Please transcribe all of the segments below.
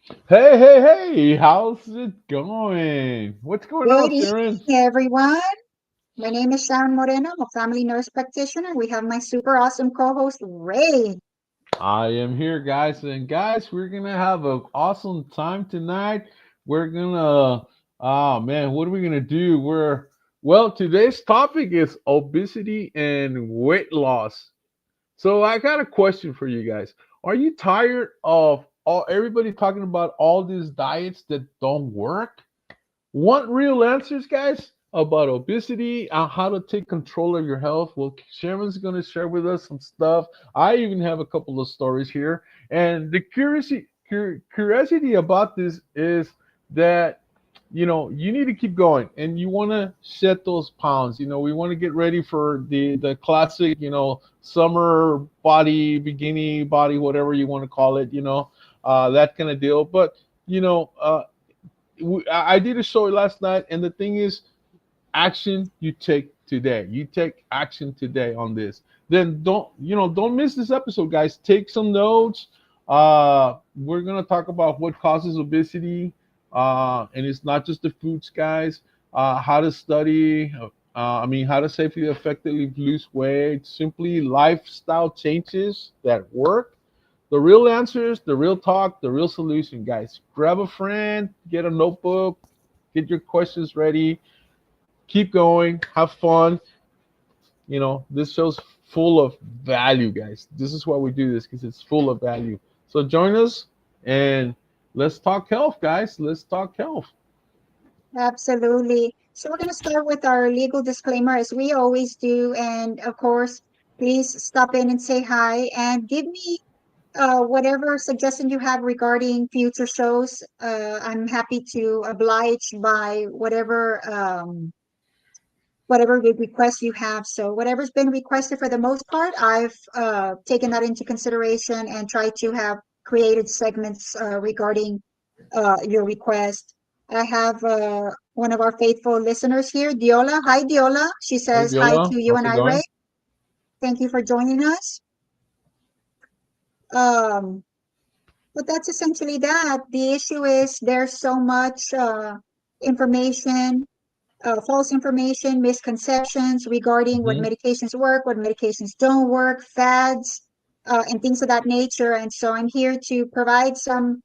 Hey, hey, hey, how's it going? What's going Good on, evening, Sharon? everyone. My name is Sharon Moreno. I'm a family nurse practitioner. We have my super awesome co-host, Ray. I am here, guys, and guys, we're gonna have an awesome time tonight. We're gonna, oh man, what are we gonna do? Well, today's topic is obesity and weight loss. So I got a question for you guys. Are you tired of all everybody talking about all these diets that don't work? Want real answers, guys, about obesity and how to take control of your health? Well, Sharon's going to share with us some stuff. I even have a couple of stories here. And the curiosity about this is that you need to keep going and you want to shed those pounds. We want to get ready for the classic, summer body, bikini body, whatever you want to call it, that kind of deal. But I did a show last night, and the thing is, action you take today. You take action today on this. Then don't miss this episode, guys. Take some notes. We're gonna talk about what causes obesity, and it's not just the foods, guys. How to study. How to safely, effectively lose weight. Simply lifestyle changes that work, the real answers, the real talk, the real solution, guys. Grab a friend, get a notebook, get your questions ready, keep going, have fun. This show's full of value, guys. This is why we do this, because it's full of value. So join us and let's talk health, guys. Let's talk health. Absolutely. So we're going to start with our legal disclaimer, as we always do. And of course, please stop in and say hi and give me whatever suggestion you have regarding future shows. I'm happy to oblige by whatever the request you have. So whatever's been requested for the most part, I've taken that into consideration and tried to have created segments regarding your request. I have one of our faithful listeners here, Diola. Hi, Diola. She Hey, says hi Diola, to you how's and it I, Ray. going? Thank you for joining us. Um, but that's essentially that. The issue is there's so much information, false information, misconceptions regarding what Hmm. medications work, what medications don't work, fads, and things of that nature. And so I'm here to provide some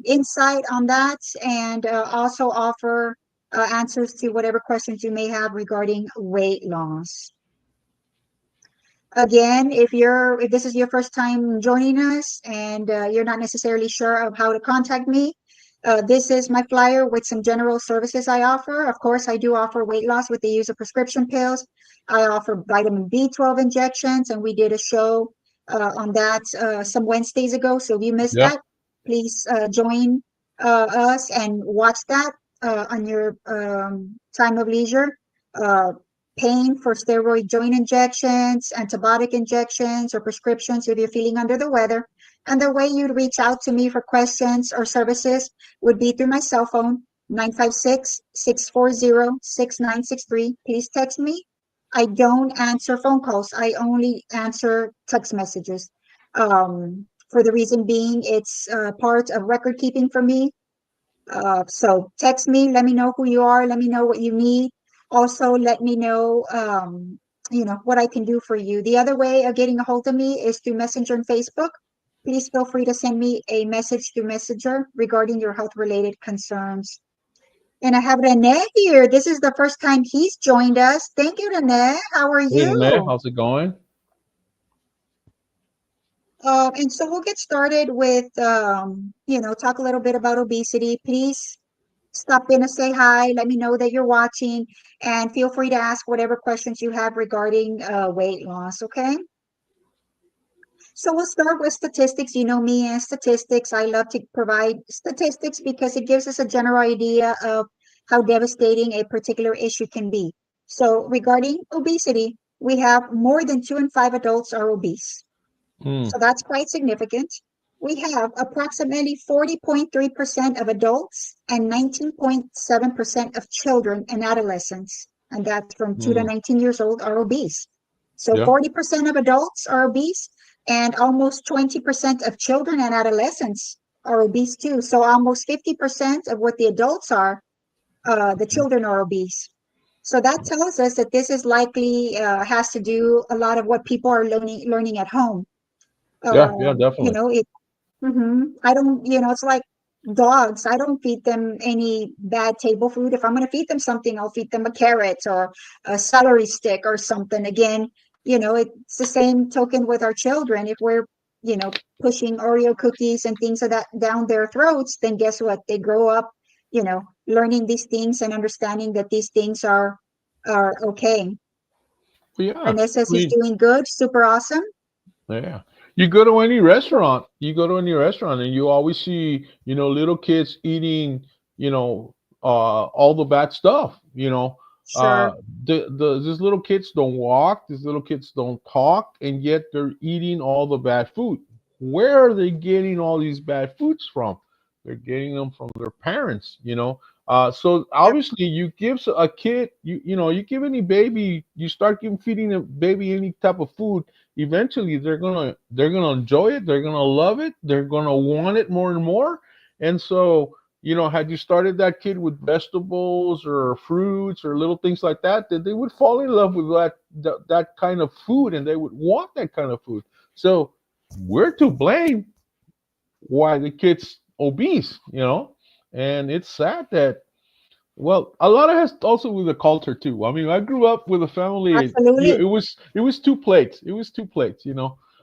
insight on that and also offer answers to whatever questions you may have regarding weight loss. Again, if this is your first time joining us and you're not necessarily sure of how to contact me, this is my flyer with some general services I offer. Of course, I do offer weight loss with the use of prescription pills. I offer vitamin B12 injections, and we did a show on that some Wednesdays ago. So if you missed Yeah. that, please join us and watch that on your time of leisure. Uh, Paying for steroid joint injections, antibiotic injections, or prescriptions if you're feeling under the weather. And the way you'd reach out to me for questions or services would be through my cell phone, 956-640-6963. Please text me. I don't answer phone calls. I only answer text messages. For the reason being, it's part of record keeping for me. So text me, let me know who you are, let me know what you need. Also, let me know, what I can do for you. The other way of getting a hold of me is through Messenger and Facebook. Please feel free to send me a message through Messenger regarding your health related concerns. And I have Rene here. This is the first time he's joined us. Thank you, Rene. How are Hey, Renee, you? how's it going? And so we'll get started with, talk a little bit about obesity. Please stop in and say hi. Let me know that you're watching, and feel free to ask whatever questions you have regarding weight loss. Okay. So we'll start with statistics. You know me and statistics. I love to provide statistics because it gives us a general idea of how devastating a particular issue can be. So regarding obesity, we have more than 2 in 5 adults are obese. Hmm. So that's quite significant. We have approximately 40.3% of adults and 19.7% of children and adolescents, and that's from 2 to Hmm. 19 years old, are obese. So Yeah. 40% of adults are obese, and almost 20% of children and adolescents. are obese too. So almost 50% of what the adults are, the children are obese. So that tells us that this is likely has to do a lot of what people are learning at home. Yeah, yeah, You definitely. know, I don't, it's like dogs. I don't feed them any bad table food. If I'm going to feed them something, I'll feed them a carrot or a celery stick or something. Again, it's the same token with our children. If we're, pushing Oreo cookies and things of that down their throats, then guess what? They grow up, learning these things and understanding that these things are okay. But yeah, Ernest I says he's mean, doing good, super awesome. yeah. You go to any restaurant, and you always see, little kids eating, all the bad stuff, Sure. these little kids don't walk, these little kids don't talk, and yet they're eating all the bad food. Where are they getting all these bad foods from? They're getting them from their parents, so Yep. obviously you give a kid, you give any baby, you start feeding a baby any type of food, eventually they're gonna enjoy it, they're gonna love it, they're gonna want it more and more. And so, had you started that kid with vegetables or fruits or little things like that, that they would fall in love with that kind of food, and they would want that kind of food. So we're to blame why the kid's obese, and it's sad that, well, a lot of has also with the culture too. I mean, I grew up with a family. Absolutely. It was two plates. It was two plates.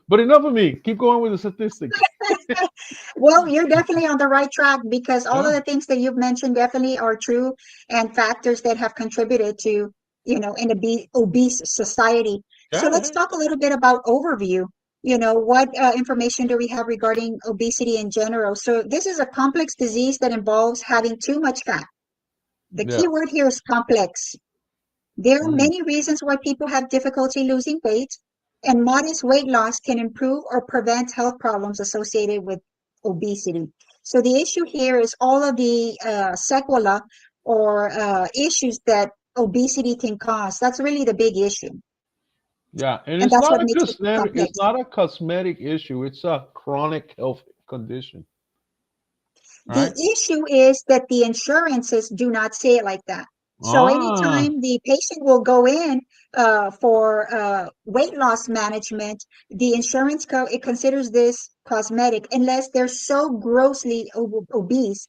But enough of me. Keep going with the statistics. Well, you're definitely on the right track because all Yeah, of the things that you've mentioned definitely are true and factors that have contributed to, an obese society. So yeah, let's yeah. talk a little bit about overview. What information do we have regarding obesity in general? So this is a complex disease that involves having too much fat. The key Yeah. word here is complex. There are Mm, many reasons why people have difficulty losing weight, and modest weight loss can improve or prevent health problems associated with obesity. So the issue here is all of the sequela or issues that obesity can cause. That's really the big issue, yeah, and and it's that's not what a makes it cosmetic. It's complex. not a cosmetic issue. It's a chronic health condition. The Right? issue is that the insurances do not say it like that. So Ah, anytime the patient will go in for weight loss management, the it considers this cosmetic unless they're so grossly obese.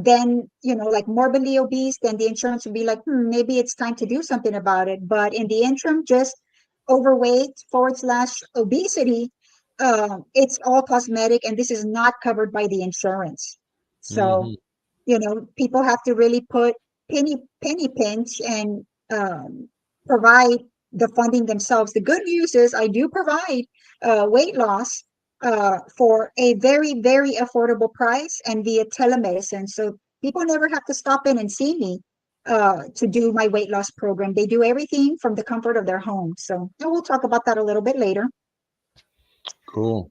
Then, like morbidly obese, then the insurance would be like, maybe it's time to do something about it. But in the interim, just overweight / obesity, it's all cosmetic, and this is not covered by the insurance. So, hmm, people have to really put penny pinch and provide the funding themselves. The good news is I do provide weight loss for a very, very affordable price and via telemedicine. So people never have to stop in and see me to do my weight loss program. They do everything from the comfort of their home. So and we'll talk about that a little bit later. cool.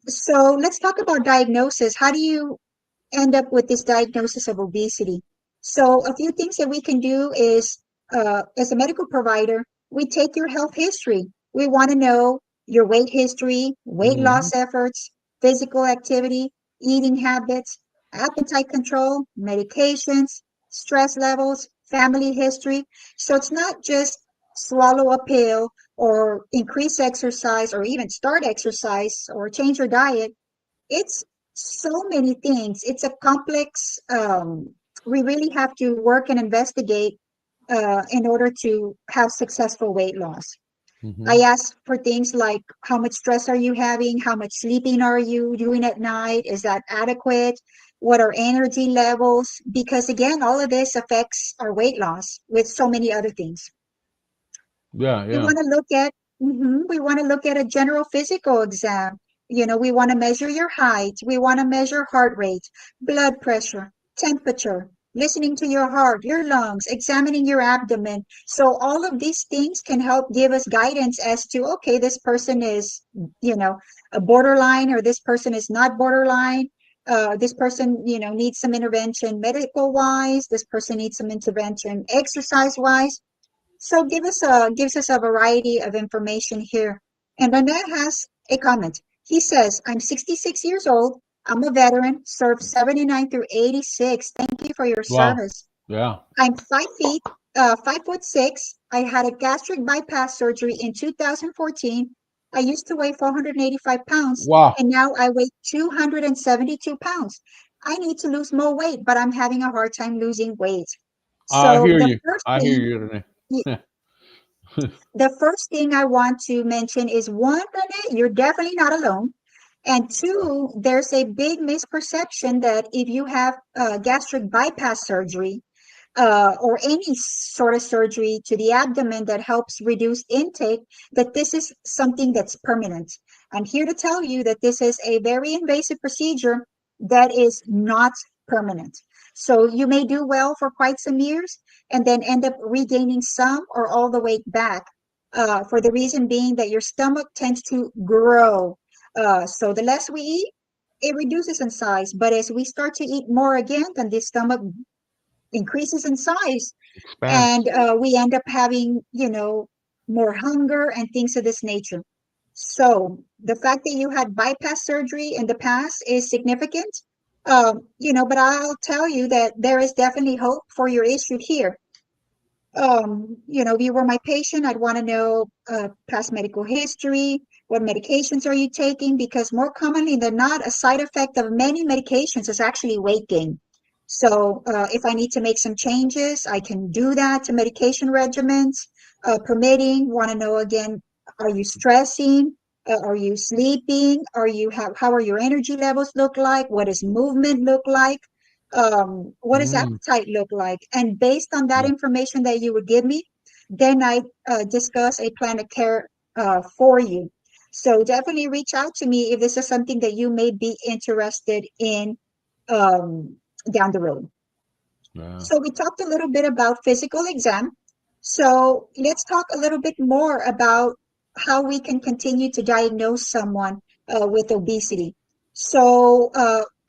So let's talk about diagnosis. How do you end up with this diagnosis of obesity? So a few things that we can do is, as a medical provider, we take your health history. We want to know your weight history, weight Hmm. loss efforts, physical activity, eating habits, appetite control, medications, stress levels, family history. So it's not just swallow a pill or increase exercise or even start exercise or change your diet. It's so many things. It's a complex, we really have to work and investigate in order to have successful weight loss. I Hmm. ask for things like how much stress are you having? How much sleeping are you doing at night? Is that adequate? What are energy levels? Because again, all of this affects our weight loss with so many other things. Yeah, We yeah. want to look at we want to look at a general physical exam. We want to measure your height. We want to measure heart rate, blood pressure, temperature, listening to your heart, your lungs, examining your abdomen. So all of these things can help give us guidance as to, okay, this person is, a borderline, or this person is not borderline. This person, needs some intervention medical wise. This person needs some intervention exercise wise. So gives us a variety of information here. And Rene has a comment. He says, I'm 66 years old. I'm a veteran, served 79 through 86. Thank you for your Wow. service. Yeah. I'm 5 feet, 5'6". I had a gastric bypass surgery in 2014. I used to weigh 485 pounds, Wow. and now I weigh 272 pounds. I need to lose more weight, but I'm having a hard time losing weight. I So hear the you. first I hear thing, you, Renee. the first thing I want to mention is one, Renee, you're definitely not alone. And two, there's a big misperception that if you have gastric bypass surgery, or any sort of surgery to the abdomen that helps reduce intake, that this is something that's permanent. I'm here to tell you that this is a very invasive procedure that is not permanent. So you may do well for quite some years and then end up regaining some or all the weight back. For the reason being that your stomach tends to grow. So the less we eat, it reduces in size. But as we start to eat more again, then the stomach increases in size, Expands. and we end up having, more hunger and things of this nature. So the fact that you had bypass surgery in the past is significant. But I'll tell you that there is definitely hope for your issue here. If you were my patient, I'd want to know past medical history. What medications are you taking? Because more commonly than not, a side effect of many medications is actually weight gain. So if I need to make some changes, I can do that to medication regimens, permitting. Want to know again, are you stressing? Are you sleeping? How are your energy levels look like? What does movement look like? What does Mm. appetite look like? And based on that Yeah. information that you would give me, then I discuss a plan of care for you. So definitely reach out to me if this is something that you may be interested in um, down the road. Yeah. So we talked a little bit about physical exam. So let's talk a little bit more about how we can continue to diagnose someone with obesity. So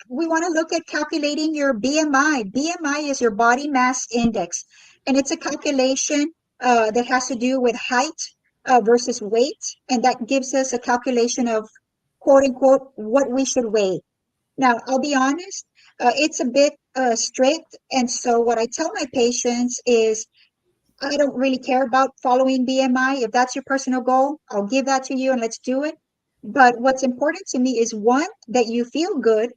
we want to look at calculating your BMI. BMI is your body mass index, and it's a calculation that has to do with height versus weight, and that gives us a calculation of quote unquote what we should weigh. Now, I'll be honest, it's a bit strict. And so, what I tell my patients is I don't really care about following BMI. If that's your personal goal, I'll give that to you and let's do it. But what's important to me is one, that you feel good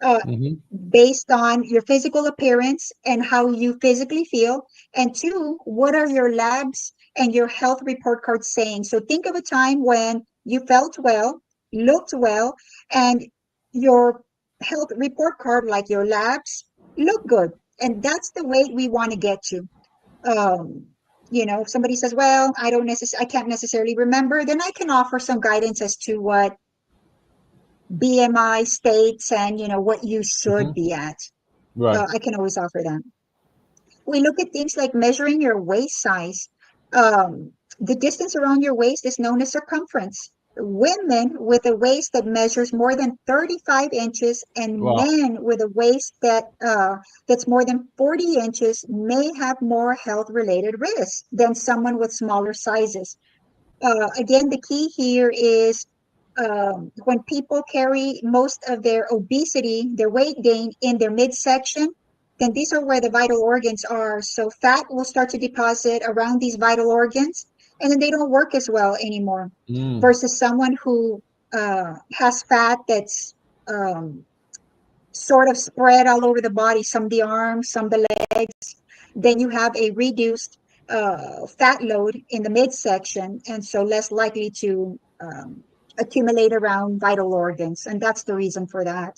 uh, Hmm. based on your physical appearance and how you physically feel. And two, what are your labs and your health report card saying? So, think of a time when you felt well, looked well, and your health report card, like your labs, look good. And that's the weight we want to get to. Um, if somebody says, "Well, I can't necessarily remember," then I can offer some guidance as to what BMI states and what you Hmm. should be at. Right. I can always offer that. We look at things like measuring your waist size. The distance around your waist is known as circumference. Women with a waist that measures more than 35 inches and Wow. men with a waist that's more than 40 inches may have more health-related risks than someone with smaller sizes. Again, the key here is when people carry most of their obesity, their weight gain in their midsection, then these are where the vital organs are. So fat will start to deposit around these vital organs, and then they don't work as well anymore. Mm. Versus someone who has fat that's um, sort of spread all over the body, some the arms, some the legs, then you have a reduced fat load in the midsection, and so less likely to accumulate around vital organs. And that's the reason for that.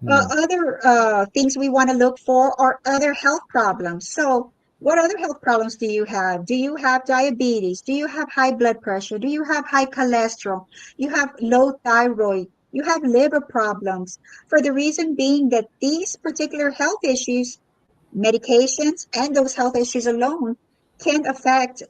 Mm. Other things we want to look for are other health problems. So, what other health problems do you have? Do you have diabetes? Do you have high blood pressure? Do you have high cholesterol? You have low thyroid? You have liver problems? For the reason being that these particular health issues, medications, and those health issues alone can affect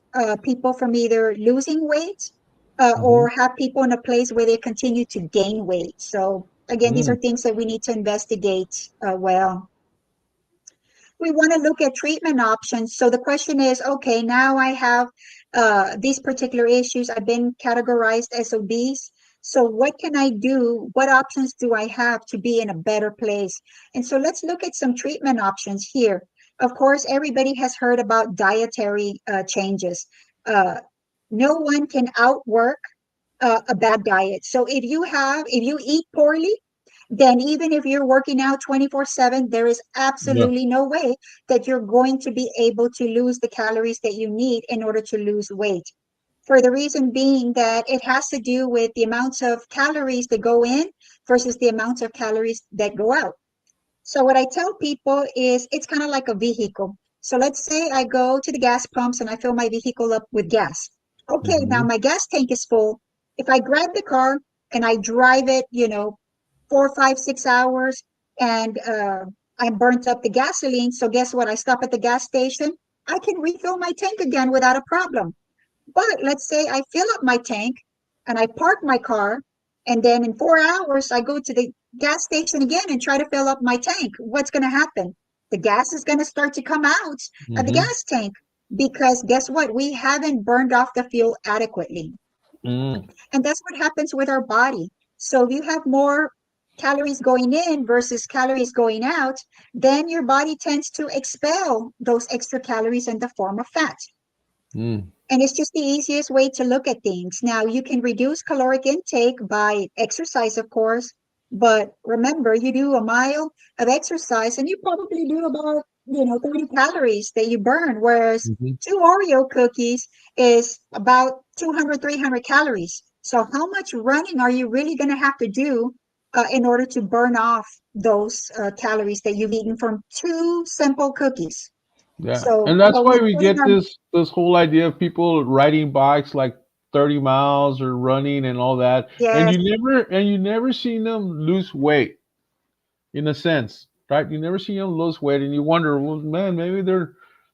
people from either losing weight Hmm. or have people in a place where they continue to gain weight. So, again, these are Mm. things that we need to investigate well. We want to look at treatment options. So the question is, okay, now I have these particular issues. I've been categorized as obese. So what can I do? What options do I have to be in a better place? And so let's look at some treatment options here. Of course, everybody has heard about dietary changes. Uh, no one can outwork a bad diet. So if you eat poorly, then even if you're working out 24/7, there is Yeah. absolutely no way that you're going to be able to lose the calories that you need in order to lose weight. For the reason being that it has to do with the amounts of calories that go in versus the amounts of calories that go out. So what I tell people is it's kind of like a vehicle. So let's say I go to the gas pumps and I fill my vehicle up with gas. Okay, now Hmm. my gas tank is full. If I grab the car and I drive it, 4, 5, 6 hours, and I burnt up the gasoline. So guess what? I stop at the gas station. I can refill my tank again without a problem. But let's say I fill up my tank and I park my car, and then in 4 hours, I go to the gas station again and try to fill up my tank. What's going to happen? The gas is going to start to come out of the Hmm. gas tank because guess what? We haven't burned off the fuel adequately. Mm. And that's what happens with our body. So if you have more calories going in versus calories going out, then your body tends to expel those extra calories in the form of fat. Mm. And it's just the easiest way to look at things. Now, you can reduce caloric intake by exercise, of course, but remember, you do a mile of exercise and you probably do about, 30 calories that you burn, whereas Hmm. 2 Oreo cookies is about 200, 300 calories. So how much running are you really going to have to do in order to burn off those calories that you've eaten from two simple cookies? Yeah, So, and that's but why we we train get our this whole idea of people riding bikes like 30 miles or running and all that, and yes. you never see them lose weight in a sense, right? You never see them lose weight, and you wonder, well, man, maybe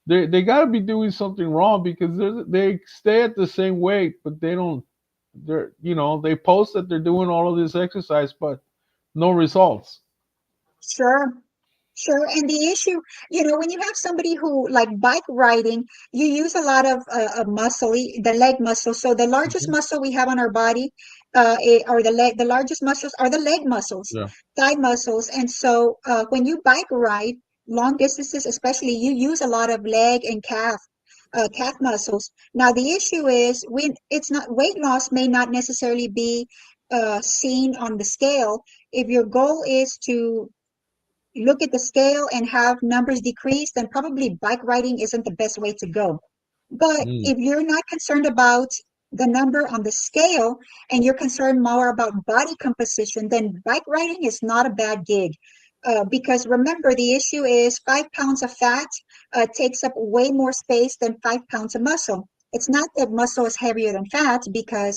they got to be doing something wrong because they stay at the same weight, but they don't. They post that they're doing all of this exercise, but no results. Sure, sure. And the issue, when you have somebody who like bike riding, you use a lot of muscle, the leg muscle. So the largest Hmm. muscle we have on our body, or the largest muscles are the leg muscles, Yeah. thigh muscles. And so when you bike ride long distances, especially, you use a lot of leg and calf muscles. Now the issue is when it's not weight loss may not necessarily be seen on the scale. If your goal is to look at the scale and have numbers decrease, then probably bike riding isn't the best way to go. But Mm. if you're not concerned about the number on the scale and you're concerned more about body composition, then bike riding is not a bad gig. Because remember, the issue is 5 pounds of fat takes up way more space than 5 pounds of muscle. It's not that muscle is heavier than fat because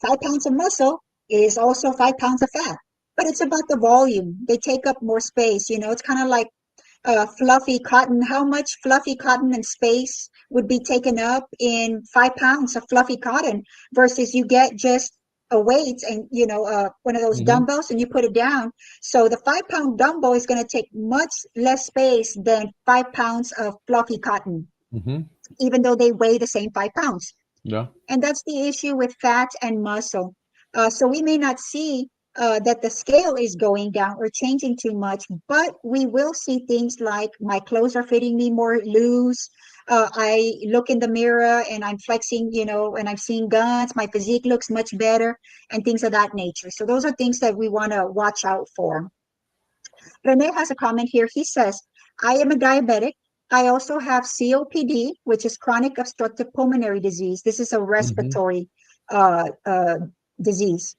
5 pounds of muscle is also 5 pounds of fat, but it's about the volume. They take up more space. It's kind of like fluffy cotton. How much fluffy cotton and space would be taken up in 5 pounds of fluffy cotton versus you get just a weight and, one of those Hmm. dumbbells and you put it down. So the 5 pound dumbbell is going to take much less space than 5 pounds of fluffy cotton, Hmm. even though they weigh the same 5 pounds. Yeah. And that's the issue with fat and muscle. So we may not see that the scale is going down or changing too much, but we will see things like my clothes are fitting me more loose. I look in the mirror and I'm flexing, and I'm seeing guns. My physique looks much better and things of that nature. So those are things that we want to watch out for. Rene has a comment here. He says, I am a diabetic. I also have COPD, which is chronic obstructive pulmonary disease. This is a Hmm. respiratory uh, uh, disease.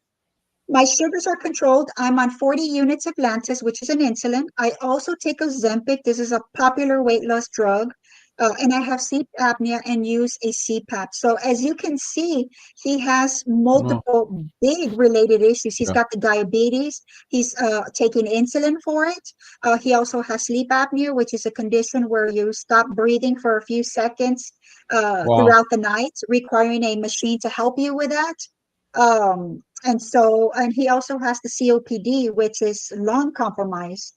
My sugars are controlled. I'm on 40 units of Lantus, which is an insulin. I also take Ozempic. This is a popular weight loss drug. And I have sleep apnea and use a CPAP. So as you can see, he has No. multiple big related issues. He's Yeah. got the diabetes. He's taking insulin for it. He also has sleep apnea, which is a condition where you stop breathing for a few seconds Wow. throughout the night, requiring a machine to help you with that. And he also has the COPD, which is lung compromise.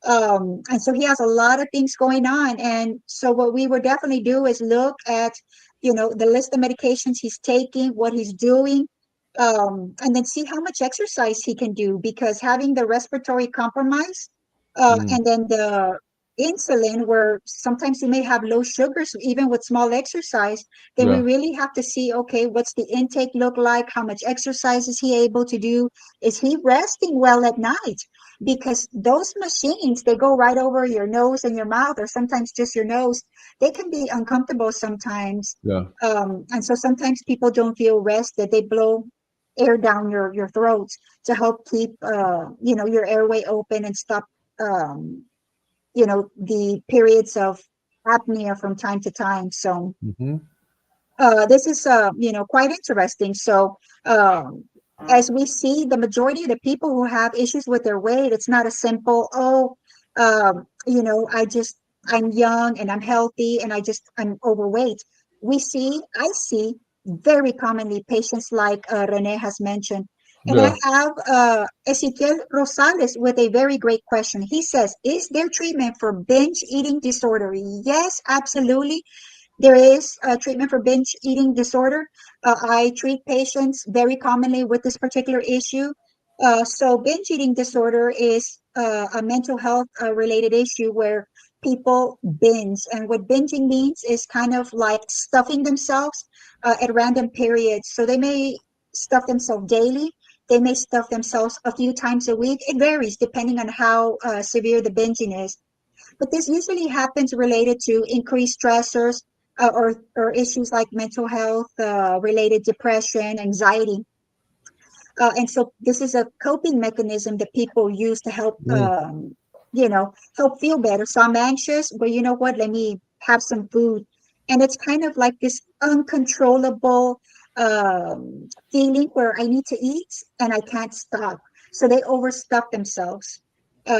And so he has a lot of things going on. And so what we would definitely do is look at, the list of medications he's taking, what he's doing. and then see how much exercise he can do, because having the respiratory compromise, Mm, and then the insulin, where sometimes he may have low sugars even with small exercise, then we yeah, really have to see, okay, what's the intake look like? How much exercise is he able to do? Is he resting well at night? Because those machines, they go right over your nose and your mouth, or sometimes just your nose. They can be uncomfortable sometimes. yeah. And so sometimes people don't feel rested. They blow air down your throat to help keep your airway open and stop the periods of apnea from time to time. So Mm-hmm. this is quite interesting. So um, as we see, the majority of the people who have issues with their weight, it's not a simple, I'm young and I'm healthy and I'm overweight. I see very commonly patients like Rene has mentioned. And I Yeah. have Ezequiel Rosales with a very great question. He says, is there treatment for binge eating disorder? Yes, absolutely. There is a treatment for binge eating disorder. I treat patients very commonly with this particular issue. So binge eating disorder is a mental health related issue where people binge. And what binging means is kind of like stuffing themselves at random periods. So they may stuff themselves daily. They may stuff themselves a few times a week. It varies depending on how severe the binging is. But this usually happens related to increased stressors, or issues like mental health related depression, anxiety. And so this is a coping mechanism that people use to help, Mm, help feel better. So I'm anxious, but you know what? Let me have some food. And it's kind of like this uncontrollable feeling where I need to eat and I can't stop. So they overstuff themselves.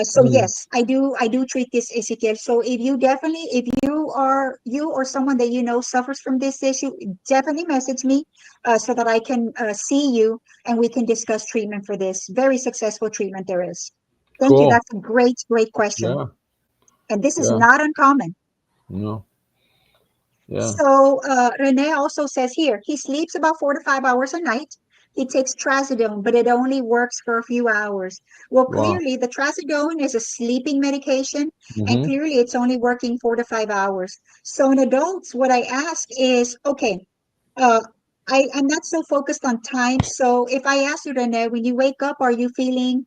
So mm. yes, I do treat this, Ezekiel. So if you or someone that you know suffers from this issue, definitely message me so that I can see you and we can discuss treatment for this. Very successful treatment there is. Thank you. Cool. That's a great, great question. Yeah, And this is yeah. not uncommon. No, yeah. So Rene also says here, he sleeps about 4 to 5 hours a night. He takes trazodone, but it only works for a few hours. Well, Wow. clearly the trazodone is a sleeping medication, and Mm-hmm. clearly it's only working 4 to 5 hours. So in adults, what I ask is, okay, uh, I'm not so focused on time. So if I ask you, Rene, when you wake up, are you feeling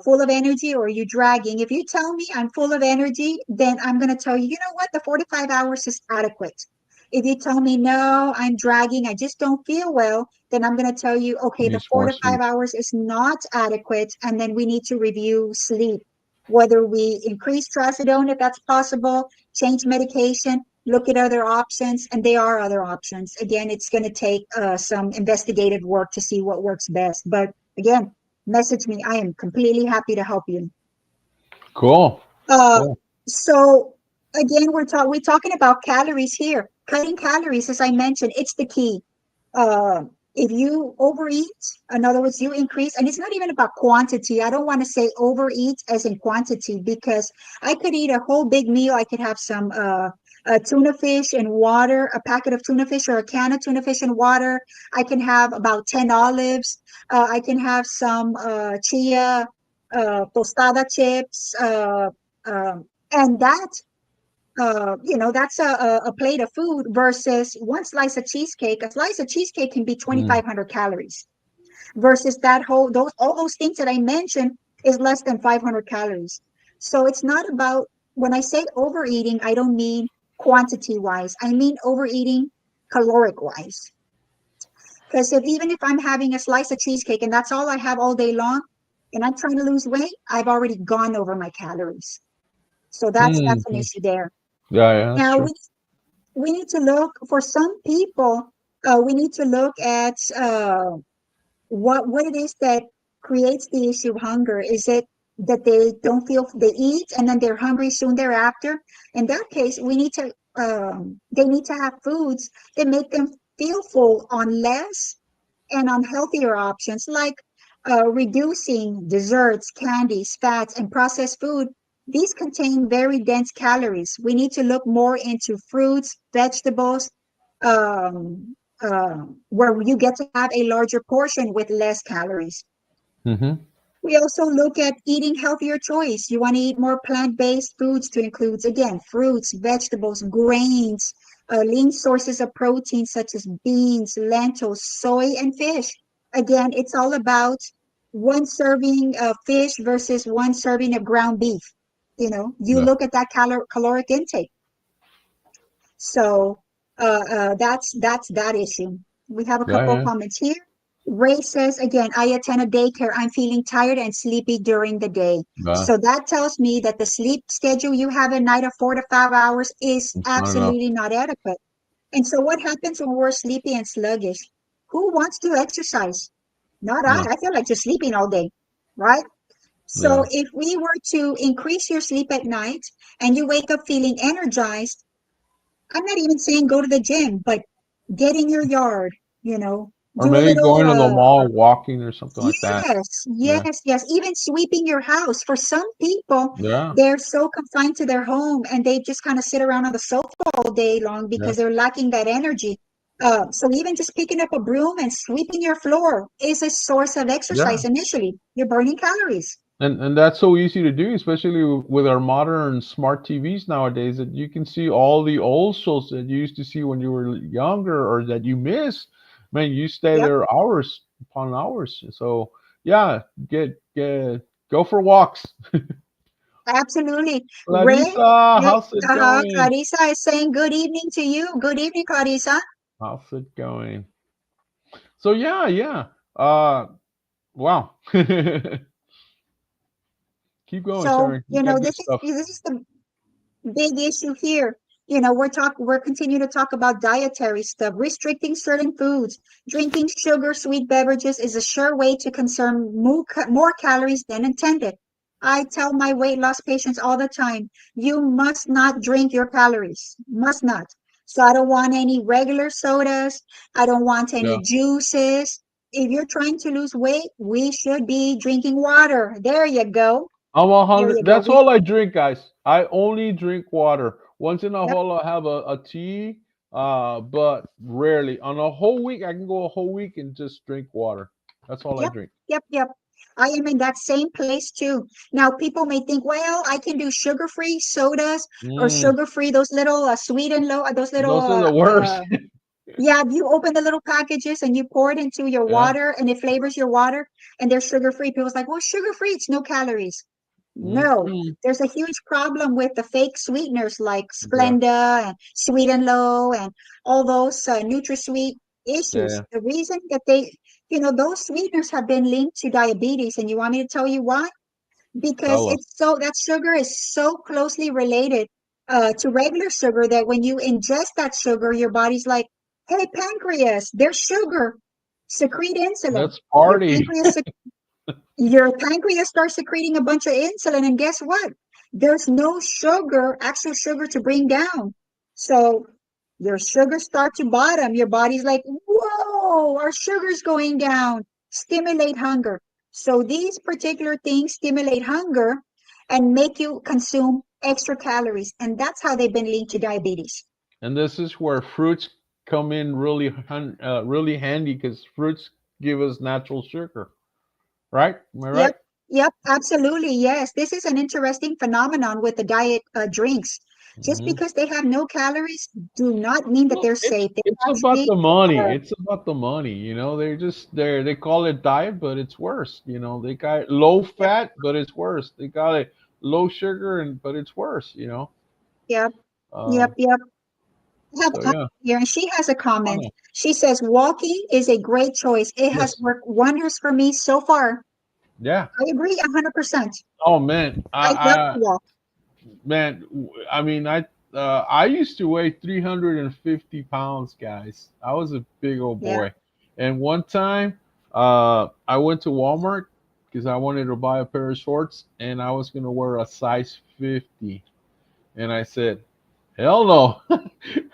full of energy or are you dragging? If you tell me I'm full of energy, then I'm going to tell you, you know what, the 45 hours is adequate. If you tell me, no, I'm dragging, I just don't feel well, then I'm going to tell you, okay, the Needs four more to five sleep. hours is not adequate. And then we need to review sleep, whether we increase trazodone if that's possible, change medication, look at other options, and there are other options. Again, it's going to take some investigative work to see what works best. But again, message me. I am completely happy to help you. Cool. Uh, Cool. so again, we're talking about calories here. Cutting calories, as I mentioned, it's the key. Uh, if you overeat, in other words, you increase, and it's not even about quantity. I don't want to say overeat as in quantity, because I could eat a whole big meal. I could have some tuna fish and water, a packet of tuna fish or a can of tuna fish and water. I can have about 10 olives. I can have some chia tostada chips, and that's a plate of food versus one slice of cheesecake. A slice of cheesecake can be Mm. 2,500 calories versus that whole those all those things that I mentioned is less than 500 calories. So it's not about, when I say overeating, I don't mean quantity wise. I mean overeating caloric wise. Because even if I'm having a slice of cheesecake and that's all I have all day long, and I'm trying to lose weight, I've already gone over my calories. So that's an Mm-hmm. issue there. Yeah, yeah, that's Now true. we need to look for some people. We need to look at what it is that creates the issue of hunger. Is it that they eat and then they're hungry soon thereafter? In that case, they need to have foods that make them feel full on less and on healthier options like reducing desserts, candies, fats, and processed food. These contain very dense calories. We need to look more into fruits, vegetables, um, where you get to have a larger portion with less calories. Mm-hmm. We also look at eating healthier choice. You want to eat more plant-based foods to include, again, fruits, vegetables, grains, lean sources of protein such as beans, lentils, soy, and fish. Again, it's all about one serving of fish versus one serving of ground beef. You Yeah. look at that caloric intake. So that's that issue. We have a Yeah. couple of Yeah. comments here. Ray says again, I attend a daycare. I'm feeling tired and sleepy during the day. Yeah. So that tells me that the sleep schedule you have at night of 4 to 5 hours is It's not enough. absolutely not adequate. And so what happens when we're sleepy and sluggish? Who wants to exercise? Not I. No. I feel like just sleeping all day, right? So Yeah. if we were to increase your sleep at night and you wake up feeling energized, I'm not even saying go to the gym, but get in your yard, Or do a maybe little, going to the mall, walking or something like that. yes, Yeah. yes, yes, even sweeping your house. For some people, Yeah. they're so confined to their home and they just kind of sit around on the sofa all day long Yeah. because they're lacking that energy. So even just picking up a broom and sweeping your floor is a source of Yeah. exercise initially. You're burning calories. And that's so easy to do, especially with our modern smart TVs nowadays, that you can see all the old shows that you used to see when you were younger or that you missed. Man, you stay Yep, there hours upon hours. So yeah, get go for walks. absolutely. Ray, Clarissa, how's it going? Clarissa is saying good evening to you. Good evening, Clarissa. How's it going? So yeah, yeah. Wow. Keep going, So, Sharon. You got good stuff. this is the big issue here. We're continuing to talk about dietary stuff. Restricting certain foods, drinking sugar sweet beverages is a sure way to consume more calories than intended. I tell my weight loss patients all the time, you must not drink your calories. Must not. So I don't want any regular sodas. I don't want Yeah. any juices. If you're trying to lose weight, we should be drinking water. There you go. I'm There 100. you go. That's all I drink, guys. I only drink water. Once in a Yep. while, I have a tea, but rarely. On a whole week, I can go a whole week and just drink water. That's all I Yep, drink. yep. I am in that same place too. Now, people may think, well, I can do sugar-free sodas or Mm, sugar-free, those little sweet and low, those little, those are the worst. yeah, you open the little packages and you pour it into your Yeah. water and it flavors your water and they're sugar-free. People's like, well, sugar-free, it's no calories. No, Mm-mm. there's a huge problem with the fake sweeteners like Yeah. Splenda and Sweet and Low and all those NutraSweet Yeah. issues. Yeah. The reason that those sweeteners have been linked to diabetes, and you want me to tell you why? Because Tell us. that sugar is so closely related to regular sugar that when you ingest that sugar, your body's like, hey, pancreas, there's sugar, secrete insulin. Let's Your party. pancreas starts secreting a bunch of insulin, and guess what? There's no sugar, actual sugar to bring down. So your sugars start to bottom. Your body's like, whoa, our sugar's going down. Stimulate hunger. So these particular things stimulate hunger and make you consume extra calories. And that's how they've been linked to diabetes. And this is where fruits come in really handy because fruits give us natural sugar. Right? Am I Yep, right? yep, absolutely. Yes, this is an interesting phenomenon with the diet drinks. Just Hmm. because they have no calories do not mean that Well, they're it's safe. They it's about actually the money. are. It's about the money. They're just they call it diet, but it's worse. They got low Yep, fat, but it's worse. They got it low sugar, and but it's worse. yep, Um. yep. I have So Anna yeah. here, and she has a comment. Anna. She says, walking is a great choice. It has Yes. worked wonders for me so far. Yeah. I agree 100%. Oh man. I love to walk. Man. I mean, I used to weigh 350 pounds, guys. I was a big old Yeah, boy, and one time, I went to Walmart because I wanted to buy a pair of shorts, and I was gonna wear a size 50, and I said, "Hell no!"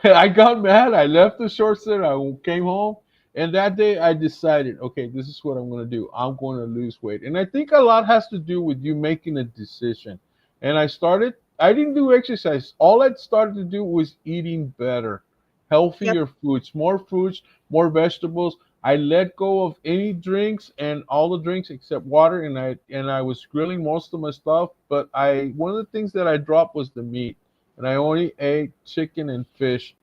I got mad. I left the shorts there. I came home, and that day I decided, okay, this is what I'm gonna do. I'm going to lose weight, and I think a lot has to do with you making a decision. And I started. I didn't do exercise. All I started to do was eating better, Yep. healthier foods, more fruits, more vegetables. I let go of any drinks and all the drinks except water, and I was grilling most of my stuff. But I one of the things that I dropped was the meat, and I only ate chicken and fish,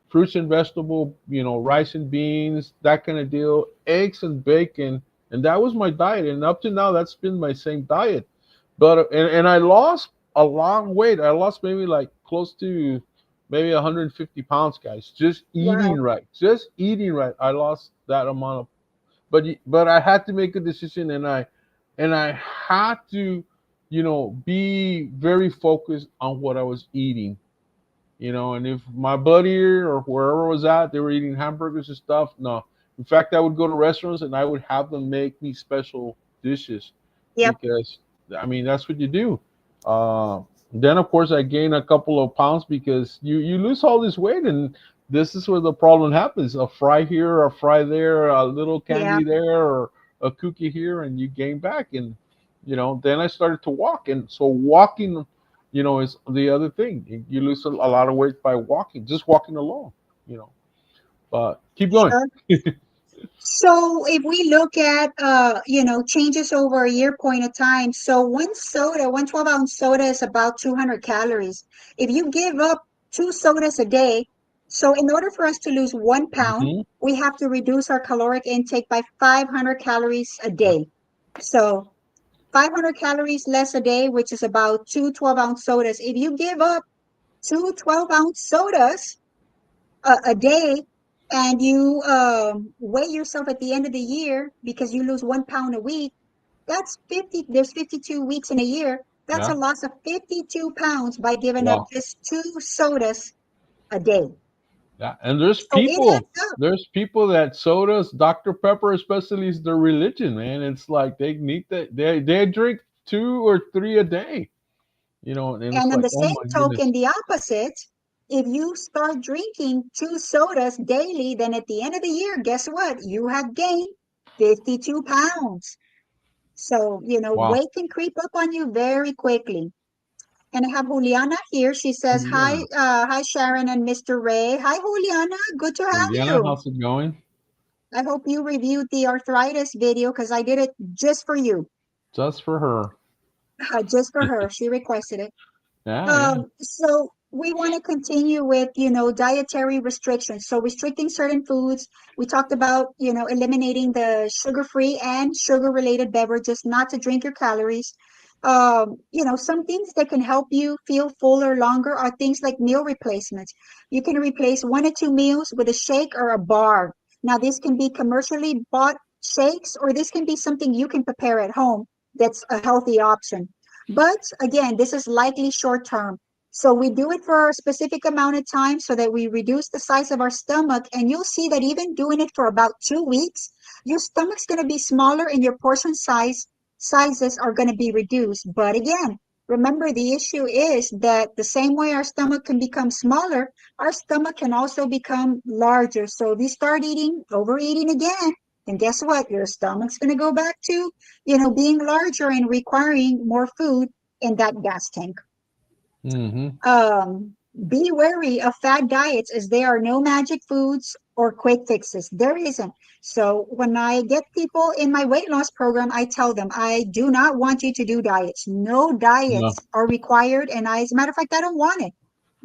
fruits and vegetable, rice and beans, that kind of deal, eggs and bacon, and that was my diet. And up to now, that's been my same diet. But and I lost a long weight. I lost maybe like close to maybe 150 pounds, guys. Just eating Wow. right, just eating right. I lost that amount of. But I had to make a decision, and I had to, be very focused on what I was eating. And if my buddy or wherever I was at, they were eating hamburgers and stuff, no. In fact, I would go to restaurants and I would have them make me special dishes Yep. because, I mean, that's what you do. Uh, then, of course, I gained a couple of pounds because you lose all this weight, and this is where the problem happens: a fry here, a fry there, a little Yeah. candy there, or a cookie here, and you gain back. And then I started to walk, and so walking is the other thing. You lose a lot of weight by walking, just walking alone, you know. But keep going. Sure. So if we look at changes over a year point of time, so one soda, one 12-ounce soda is about 200 calories. If you give up two sodas a day, so in order for us to lose 1 pound, Hmm. we have to reduce our caloric intake by 500 calories a Yeah. day. So 500 calories less a day, which is about two 12-ounce sodas. If you give up two 12-ounce sodas a day, and you weigh yourself at the end of the year because you lose 1 pound a week, that's 50. There's 52 weeks in a year. That's a Yeah. loss of 52 pounds by giving up Wow. just two sodas a day. Yeah. And there's So it people, adds up. there's people that sodas, Dr. Pepper especially, is their religion, man. It's like they need that. They drink two or three a day, and it's And on like, the oh same my token, goodness. the opposite, if you start drinking two sodas daily, then at the end of the year, guess what? You have gained 52 pounds. So, Wow. weight can creep up on you very quickly. And I have Juliana here. She says, Juliana. hi, Sharon and Mr. Ray. Hi, Juliana. Good to have Juliana, you. how's it going? I hope you reviewed the arthritis video because I did it just for you, Just for her. just for her. She requested it. Yeah, yeah. So we want to continue with, dietary restrictions. So restricting certain foods. We talked about, eliminating the sugar-free and sugar-related beverages, not to drink your calories. Some things that can help you feel fuller longer are things like meal replacements. You can replace 1 or 2 meals with a shake or a bar. Now, this can be commercially bought shakes, or this can be something you can prepare at home that's a healthy option. But again, this is likely short term. So we do it for a specific amount of time so that we reduce the size of our stomach. And you'll see that even doing it for about 2 weeks, your stomach's going to be smaller and your portion sizes are going to be reduced. But again, remember the issue is that the same way our stomach can become smaller, our stomach can also become larger. So if you start overeating again, and guess what? Your stomach's going to go back to being larger and requiring more food in that gas tank. Mm-hmm. Be wary of fad diets as there are no magic foods or quick fixes. There isn't. So when I get people in my weight loss program, I tell them, I do not want you to do diets. No No. diets are required. And as a matter of fact, I don't want it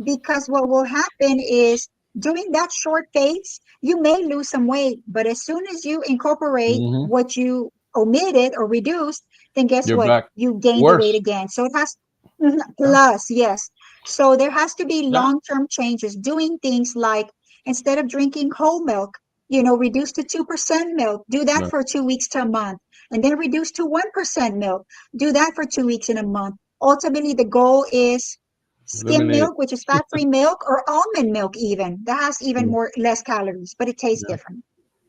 because what will happen is during that short phase, you may lose some weight, but as soon as you incorporate Mm-hmm. what you omitted or reduced, then guess You're what? back. You gain the weight Worse. again. So it has Yeah. plus, yes. So there has to be Yeah. long-term changes, doing things like instead of drinking whole milk, reduce to 2% milk, do that No. for 2 weeks to a month, and then reduce to 1% milk, do that for 2 weeks in a month. Ultimately, the goal is skim Eliminate it. milk, which is fat-free milk, or almond milk even. That has even Mm. more less calories, but it tastes Yeah. different.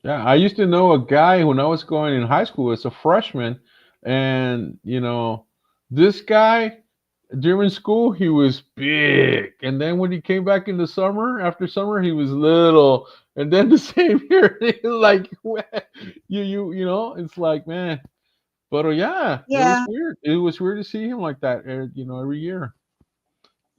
Yeah. I used to know a guy when I was going in high school as a freshman, and this guy during school he was big, and then when he came back in the summer, after summer, he was little, and then the same year, like it's like, man. But yeah, it was Yeah. weird. It was weird to see him like that, every year.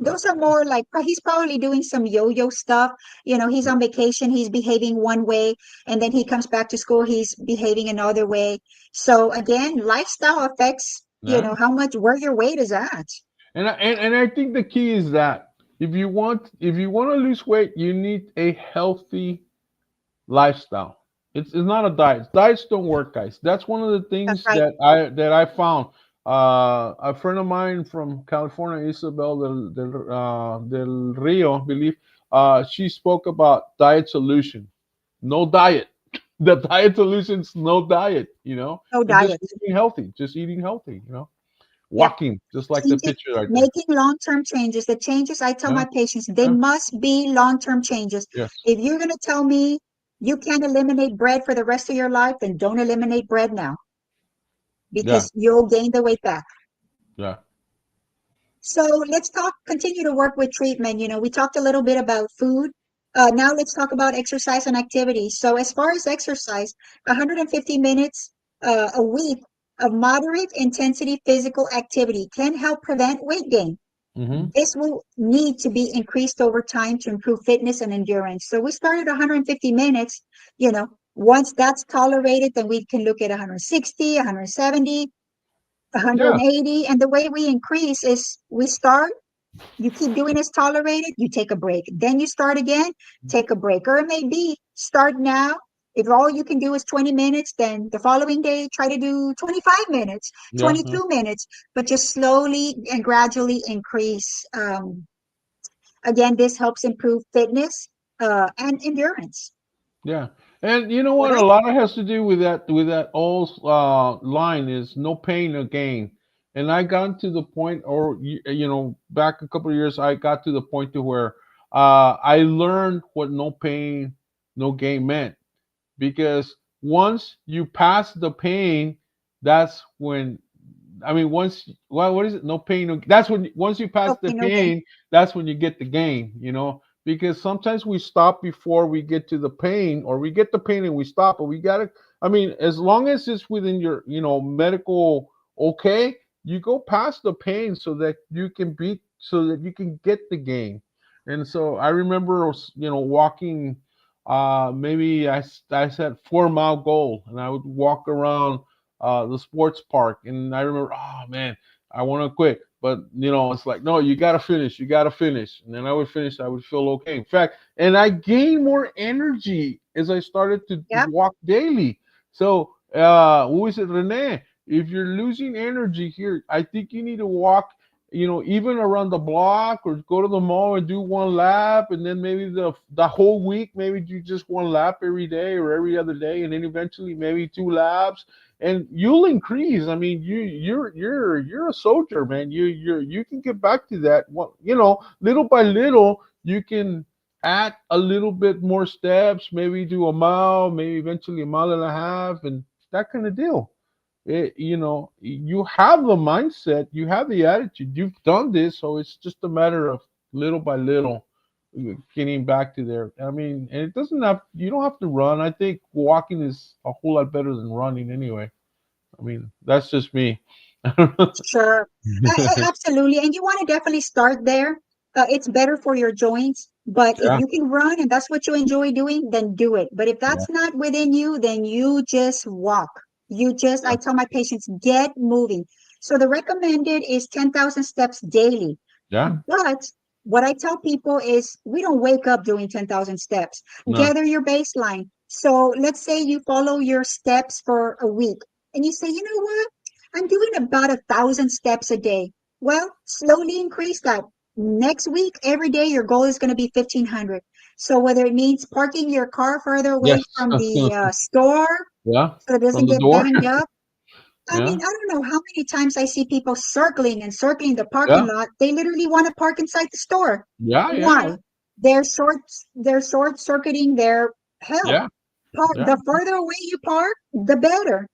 Those are more like he's probably doing some yo-yo stuff. You know, he's on vacation, he's behaving one way, and then he comes back to school, he's behaving another way. So again, lifestyle affects, you Yeah. know, how much where your weight is at. And I think the key is that if you want to lose weight, you need a healthy lifestyle. It's not a diet. Diets don't work, guys. That's one of the That's things right. that I found. A friend of mine from California, Isabel del Rio, I believe, she spoke about diet solution. No diet. The diet solution's no diet. No And just diet. eating healthy. Just eating healthy. Yep. Walking, just like the Changing, picture right there. making long-term changes. The changes I tell Yeah, my patients, they yeah, must be long-term changes. yes, If you're going to tell me you can't eliminate bread for the rest of your life, then don't eliminate bread now yeah, because you'll gain the weight back. yeah. So let's continue to work with treatment. You know, we talked a little bit about food. Now let's talk about exercise and activity. So as far as exercise, 150 minutes a week of moderate intensity physical activity can help prevent weight gain. Mm-hmm. This will need to be increased over time to improve fitness and endurance. So we started 150 minutes, you know, once that's tolerated, then we can look at 160, 170, Yeah, 180. And the way we increase is we start, you keep doing as tolerated, you take a break. Then you start again, take a break. Or it may be start now. If all you can do is 20 minutes, then the following day try to do 25 minutes, yeah, yeah, 22 minutes, but just slowly and gradually increase. Again, this helps improve fitness and endurance. yeah. And you know What what? I A lot of has to do with that old line is no pain, no gain. And I got to the point, or back a couple of years, I got to the point to where I learned what no pain, no gain meant. Because once you pass the pain, that's when I mean, once what is it? No pain, no. That's when once you pass the okay, no gain. pain, that's when you get the gain. Because sometimes we stop before we get to the pain, or we get the pain and we stop. But we gotta. I mean, as long as it's within your medical okay, you go past the pain so that you can beat, so that you can get the gain. And so I remember, walking. Maybe I set 4 mile goal, and I would walk around the sports park. And I remember, oh man, I want to quit, but it's like, no, you got to finish, you got to finish. And then I would finish, I would feel okay. In fact, and I gained more energy as I started to Yep. walk daily. So, who is it, Rene? If you're losing energy here, I think you need to walk, even around the block, or go to the mall and do one lap, and then maybe the whole week, maybe do just one lap every day or every other day, and then eventually maybe 2 laps, and you'll increase. I mean, you're a soldier, man. You can get back to that. Little by little, you can add a little bit more steps, maybe do a mile, maybe eventually a mile and a half, and that kind of deal. You have the mindset, you have the attitude, you've done this, so it's just a matter of little by little getting back to there. I mean, and it doesn't have, you don't have to run. I think walking is a whole lot better than running anyway. I mean, that's just me. Sure. Absolutely. And you want to definitely start there. It's better for your joints. But if Yeah, you can run and that's what you enjoy doing, then do it. But if yeah, that's not within you, then you just walk. I yeah, tell my patients, get moving. So the recommended is 10,000 steps daily. yeah. But what I tell people is we don't wake up doing 10,000 steps. No, Gather your baseline. So let's say you follow your steps for a week and you say, you know what? I'm doing about 1,000 steps a day. Well, slowly increase that. Next week, every day, your goal is going to be 1,500. So whether it means parking your car further away yes. from the store Yeah, so it doesn't from the get door. banged up, I Yeah, mean, I don't know how many times I see people circling and circling the parking yeah, lot. They literally want to park inside the store. yeah, yeah, yeah, Why? They're short circuiting their health. yeah, yeah, The further away you park, the better.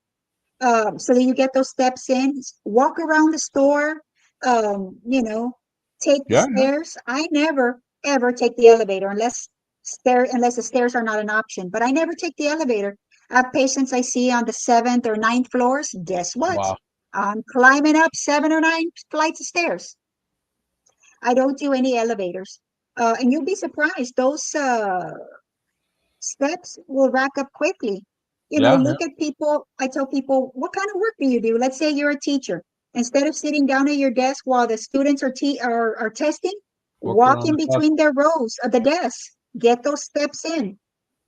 So that you get those steps in. Walk around the store. You know, take the yeah, yeah. stairs. I never ever take the elevator unless the stairs are not an option. But I never take the elevator. I have patients I see on the seventh or ninth floors. Guess what? Wow. I'm climbing up 7 or 9 flights of stairs. I don't do any elevators. And you'll be surprised. Those steps will rack up quickly. Yeah, yeah. Look at people. I tell people, what kind of work do you do? Let's say you're a teacher. Instead of sitting down at your desk while the students are testing, Walk walk around in the class. between their rows of the desk. Get those steps in.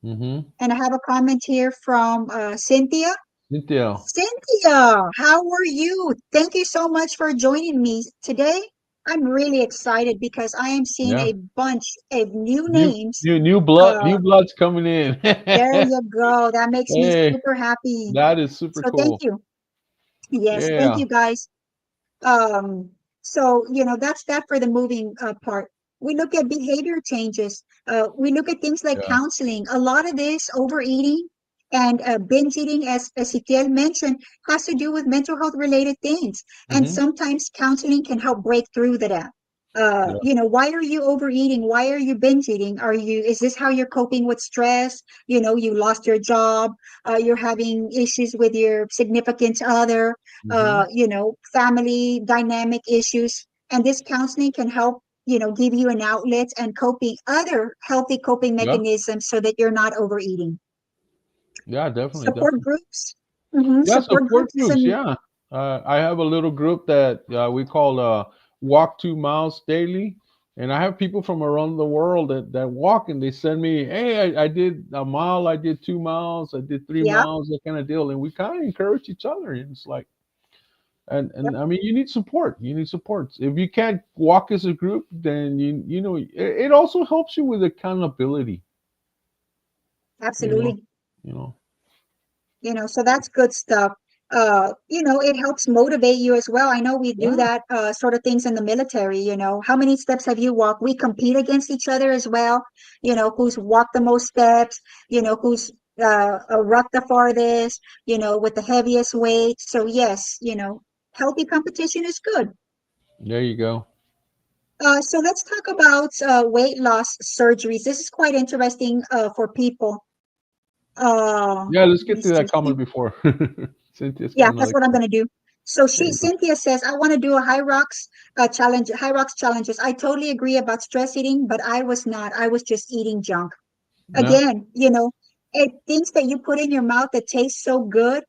Mm-hmm. And I have a comment here from Cynthia. Cynthia. Cynthia, how are you? Thank you so much for joining me today. I'm really excited because I am seeing Yeah. a bunch of new New names. new blood's coming in. There you go. That makes me Hey, super happy. that is super So thank cool. you. Yes, thank Yeah. you guys. Um, so, that's that for the moving part. We look at behavior changes. We look at things like Yeah. counseling. A lot of this overeating and binge eating, as Itiel mentioned, has to do with mental health related things. And Mm-hmm. sometimes counseling can help break through that. Yeah. Why are you overeating? Why are you binge eating? Is this how you're coping with stress? You lost your job. You're having issues with your significant other, Mm-hmm. family dynamic issues. And this counseling can help, give you an outlet and other healthy coping Yeah. mechanisms so that you're not overeating. Yeah, definitely, Support definitely. groups. Yeah, Support support groups is groups. an, Yeah. I have a little group that we call Walk 2 miles daily. And I have people from around the world that walk and they send me, hey, I did a mile, I did 2 miles, I did three yeah, miles, that kind of deal. And we kind of encourage each other. And it's like, yep, and I mean, you need support. You need support. If you can't walk as a group, then it also helps you with accountability. You know, absolutely. you know. So that's good stuff. It helps motivate you as well. I know we do Yeah. that sort of things in the military. How many steps have you walked? We compete against each other as well. Who's walked the most steps, who's rucked the farthest, with the heaviest weight. So yes, healthy competition is good. There you go. So let's talk about weight loss surgeries. This is quite interesting for people. Yeah, let's Let me get to see. that comment before Cynthia's got Yeah, that's another what I'm comment. gonna do. So There you go. Cynthia says, I want to do a high rocks challenge, high rocks challenges. I totally agree about stress eating, but I was not. I was just eating junk. Yeah. Again, things that you put in your mouth that taste so good.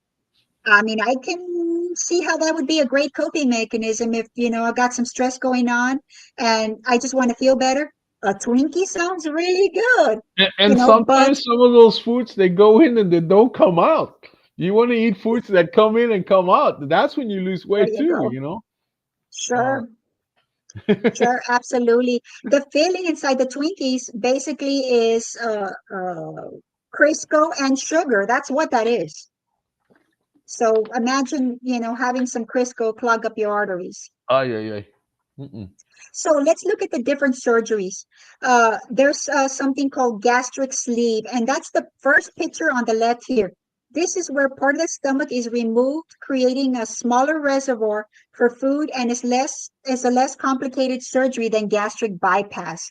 I mean, I can see how that would be a great coping mechanism if, I got some stress going on and I just want to feel better. A Twinkie sounds really good, And but sometimes some of those foods they go in and they don't come out. You want to eat foods that come in and come out. That's when you lose there weight you too, go. you know? Uh, Sure. Sure, absolutely. The filling inside the Twinkies basically is Crisco and sugar. That's what that is. So imagine, having some Crisco clog up your arteries. ay, ay, ay. Mm-mm. So let's look at the different surgeries. There's something called gastric sleeve, and that's the first picture on the left here. This is where part of the stomach is removed, creating a smaller reservoir for food, and is a less complicated surgery than gastric bypass.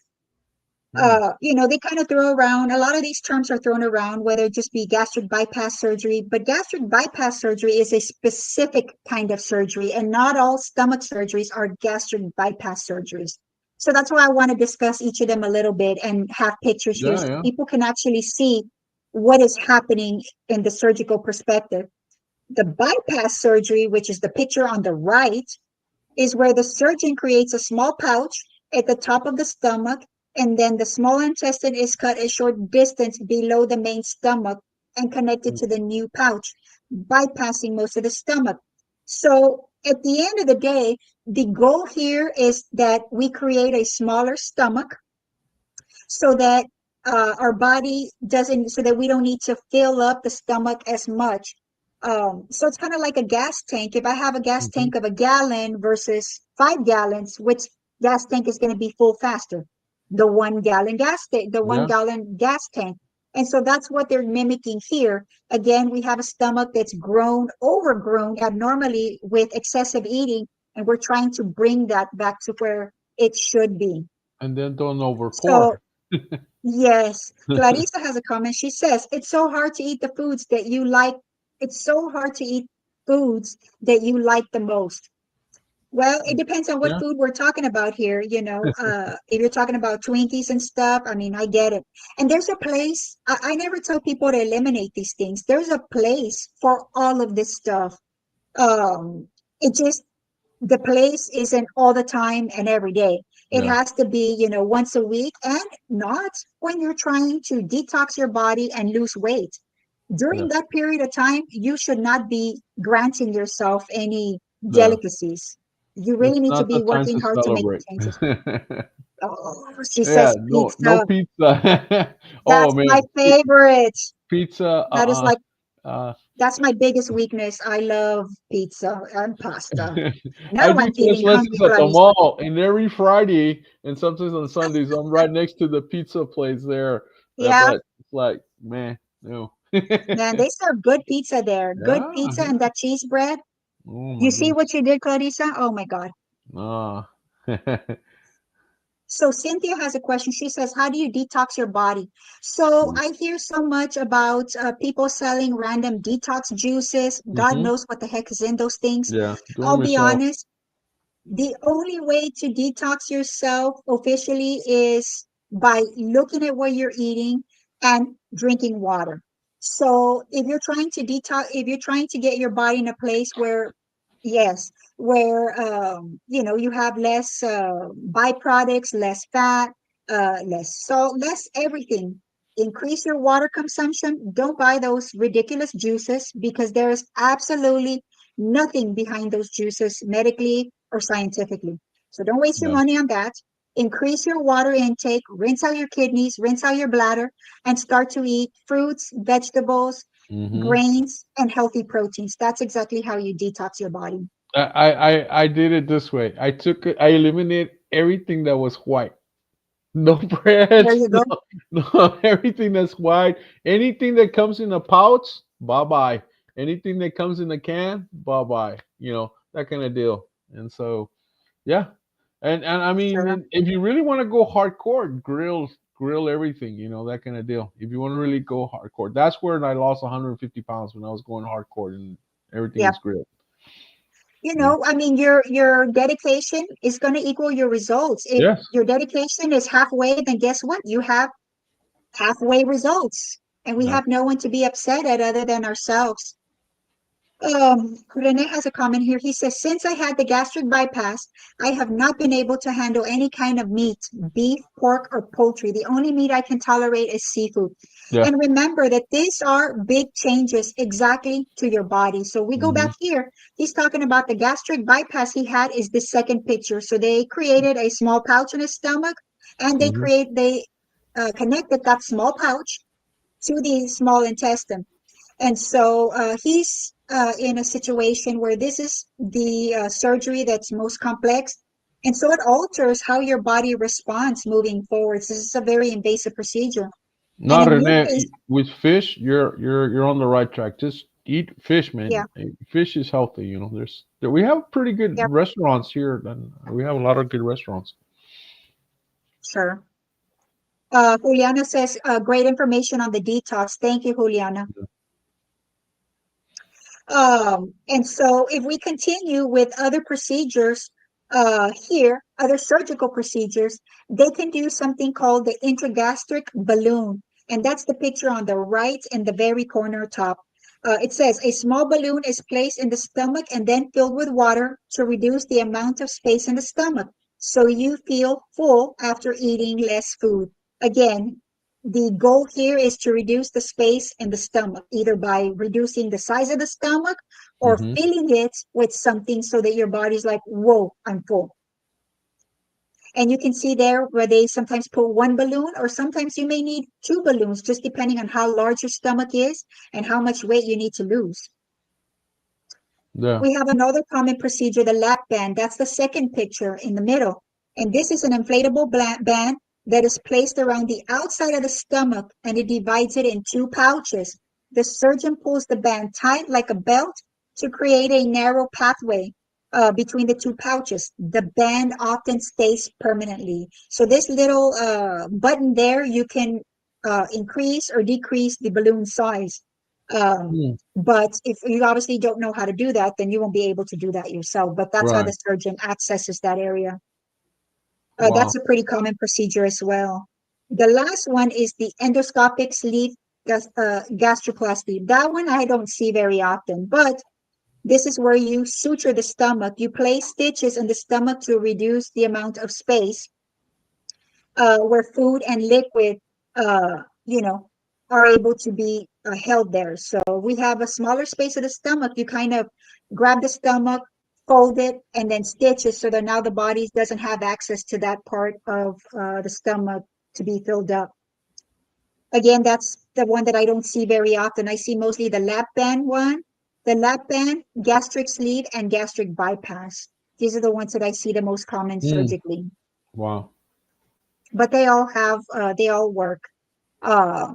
Mm. They kind of throw around, a lot of these terms are thrown around, whether it just be gastric bypass surgery, but gastric bypass surgery is a specific kind of surgery, and not all stomach surgeries are gastric bypass surgeries. So that's why I want to discuss each of them a little bit and have pictures here Yeah, so yeah. people can actually see what is happening in the surgical perspective. The bypass surgery, which is the picture on the right, is where the surgeon creates a small pouch at the top of the stomach, and then the small intestine is cut a short distance below the main stomach and connected Mm. to the new pouch, bypassing most of the stomach. So at the end of the day, the goal here is that we create a smaller stomach so that our body doesn't, so that we don't need to fill up the stomach as much. So it's kind of like a gas tank. If I have a gas Mm-hmm. tank of a gallon versus 5 gallons, which gas tank is going to be full faster? The 1 gallon gas tank, the one Yeah. gallon gas tank. And so that's what they're mimicking here. Again, we have a stomach that's grown, overgrown abnormally with excessive eating, and we're trying to bring that back to where it should be. And then don't overpour. So yes, Clarissa has a comment. She says, it's so hard to eat the foods that you like. It's so hard to eat foods that you like the most. Well, it depends on what Yeah, food we're talking about here. If you're talking about Twinkies and stuff, I mean, I get it. And there's a place, I never tell people to eliminate these things. There's a place for all of this stuff. It just, the place isn't all the time and every day. It yeah, has to be, once a week, and not when you're trying to detox your body and lose weight. yeah, During that period of time, you should not be granting yourself any yeah. delicacies. You really It's need to not the be time working to hard to make the celebrate. changes. Oh, she Yeah, says no, no pizza. pizza. Oh That's my man, favorite. pizza. That is like, Uh. that's my biggest weakness. I love pizza and pasta. I Now do I'm cash feeling hungry, lessons at the Clarissa. mall, and every Friday and sometimes on Sundays, I'm right next to the pizza place there. Yeah, But it's like, man, no. man, they serve good pizza there. Good Yeah, pizza and yeah. that cheese bread. Oh You my see goodness. what you did, Clarissa? Oh my God. Ah. So Cynthia has a question. She says, "How do you detox your body?" So I hear so much about people selling random detox juices. God Mm-hmm. knows what the heck is in those things. Yeah, do I'll them be yourself. honest. The only way to detox yourself officially is by looking at what you're eating and drinking water. So if you're trying to detox, if you're trying to get your body in a place where, yes, where you have less byproducts, less fat, less salt, less everything. Increase your water consumption. Don't buy those ridiculous juices because there is absolutely nothing behind those juices medically or scientifically. So don't waste your Yeah. money on that. Increase your water intake, rinse out your kidneys, rinse out your bladder, and start to eat fruits, vegetables, Mm-hmm. grains, and healthy proteins. That's exactly how you detox your body. I did it this way. I eliminated everything that was white. No There breads, you no, go. no, everything that's white. Anything that comes in a pouch, bye bye. Anything that comes in a can, bye bye. That kind of deal. And so, yeah. And I mean, Sure. if you really want to go hardcore, grill everything, that kind of deal. If you want to really go hardcore, that's where I lost 150 pounds when I was going hardcore and everything Yeah. is grilled. I mean, your dedication is going to equal your results. If Yes. your dedication is halfway, then guess what? You have halfway results. And we Yeah. have no one to be upset at other than ourselves. Rene has a comment here. He says, "Since I had the gastric bypass, I have not been able to handle any kind of meat, beef, pork, or poultry. The only meat I can tolerate is seafood." Yeah. And remember that these are big changes exactly to your body. So we go Hmm. back here. He's talking about the gastric bypass he had is the second picture. So they created a small pouch in his stomach, and Hmm. they connected that small pouch to the small intestine. And so he's in a situation where this is the surgery that's most complex. And so it alters how your body responds moving forward. This is a very invasive procedure. And No, in your Rene, case, with fish, you're on the right track. Just eat fish, yeah, man. Fish is healthy. We have pretty good yeah, restaurants here, and we have a lot of good restaurants. sure. Juliana says, great information on the detox. Thank you, Juliana. And so if we continue with other procedures here, other surgical procedures, they can do something called the intragastric balloon. And that's the picture on the right in the very corner top. It says a small balloon is placed in the stomach and then filled with water to reduce the amount of space in the stomach. So you feel full after eating less food. Again, the goal here is to reduce the space in the stomach, either by reducing the size of the stomach or Hmm. filling it with something so that your body's like, whoa, I'm full. And you can see there where they sometimes put one balloon, or sometimes you may need two balloons, just depending on how large your stomach is and how much weight you need to lose. Yeah. We have another common procedure, the lap band. That's the second picture in the middle. And this is an inflatable band that is placed around the outside of the stomach, and it divides it in two pouches. The surgeon pulls the band tight like a belt to create a narrow pathway between the two pouches. The band often stays permanently. So this little button there, you can increase or decrease the balloon size. Mm. But if you obviously don't know how to do that, then you won't be able to do that yourself. But that's how the Right. surgeon accesses that area. That's Wow. a pretty common procedure as well. The last one is the endoscopic sleeve gastroplasty. That one I don't see very often, but this is where you suture the stomach. You place stitches in the stomach to reduce the amount of space where food and liquid, you know, are able to be held there. So we have a smaller space of the stomach. You kind of grab the stomach, fold it, and then stitch it so that now the body doesn't have access to that part of the stomach to be filled up. Again, that's the one that I don't see very often. I see mostly the lap band one, the lap band, gastric sleeve, and gastric bypass. These are the ones that I see the most common Mm. surgically. Wow. But they all work. Uh,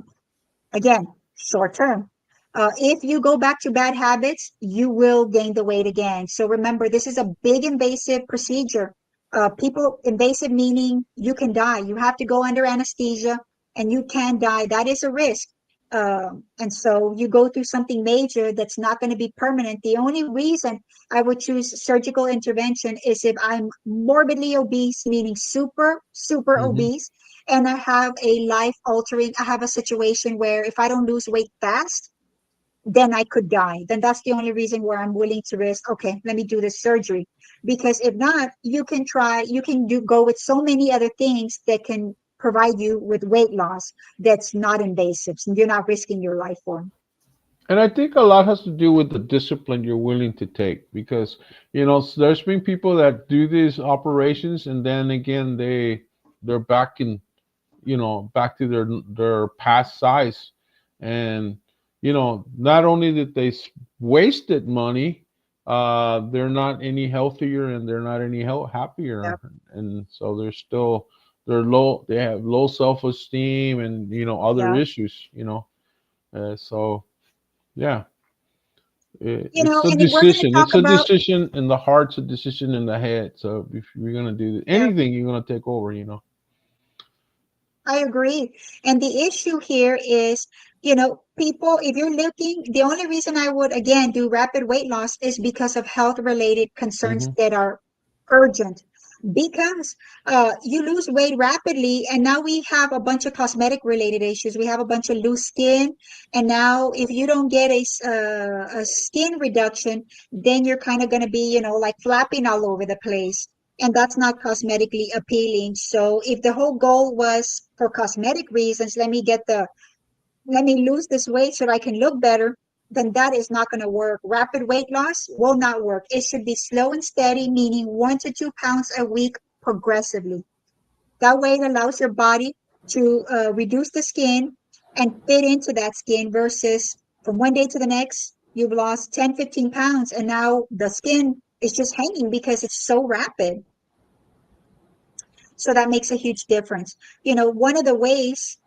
Again, short term. If you go back to bad habits, you will gain the weight again. So remember, this is a big invasive procedure. Invasive meaning you can die. You have to go under anesthesia and you can die. That is a risk. And so you go through something major that's not going to be permanent. The only reason I would choose surgical intervention is if I'm morbidly obese, meaning super, super Hmm. obese, and I have I have a situation where if I don't lose weight fast, then I could die. Then that's the only reason where I'm willing to risk, okay, let me do this surgery. Because if not, you can go with so many other things that can provide you with weight loss that's not invasive. So you're not risking your life for. And I think a lot has to do with the discipline you're willing to take, because there's been people that do these operations and then again they're back in, back to their past size. And not only that wasted money, they're not any healthier and they're not any happier. Yep. And so they have low self-esteem and other Yeah. issues. So yeah, it's a And if we're going to decision. talk It's a about, decision in the heart. It's a decision in the head. So if you're gonna do yeah, anything, you're gonna take over. I agree. And the issue here is, people, if you're looking, the only reason I would, again, do rapid weight loss is because of health related concerns Hmm. that are urgent. Because you lose weight rapidly, and now we have a bunch of cosmetic related issues. We have a bunch of loose skin. And now, if you don't get a skin reduction, then you're kind of going to be, like flapping all over the place, and that's not cosmetically appealing. So if the whole goal was for cosmetic reasons, let me lose this weight so that I can look better, then that is not going to work. Rapid weight loss will not work. It should be slow and steady, meaning 1 to 2 pounds a week progressively. That way it allows your body to reduce the skin and fit into that skin versus from one day to the next, you've lost 10, 15 pounds and now the skin is just hanging because it's so rapid. So that makes a huge difference. One of the ways,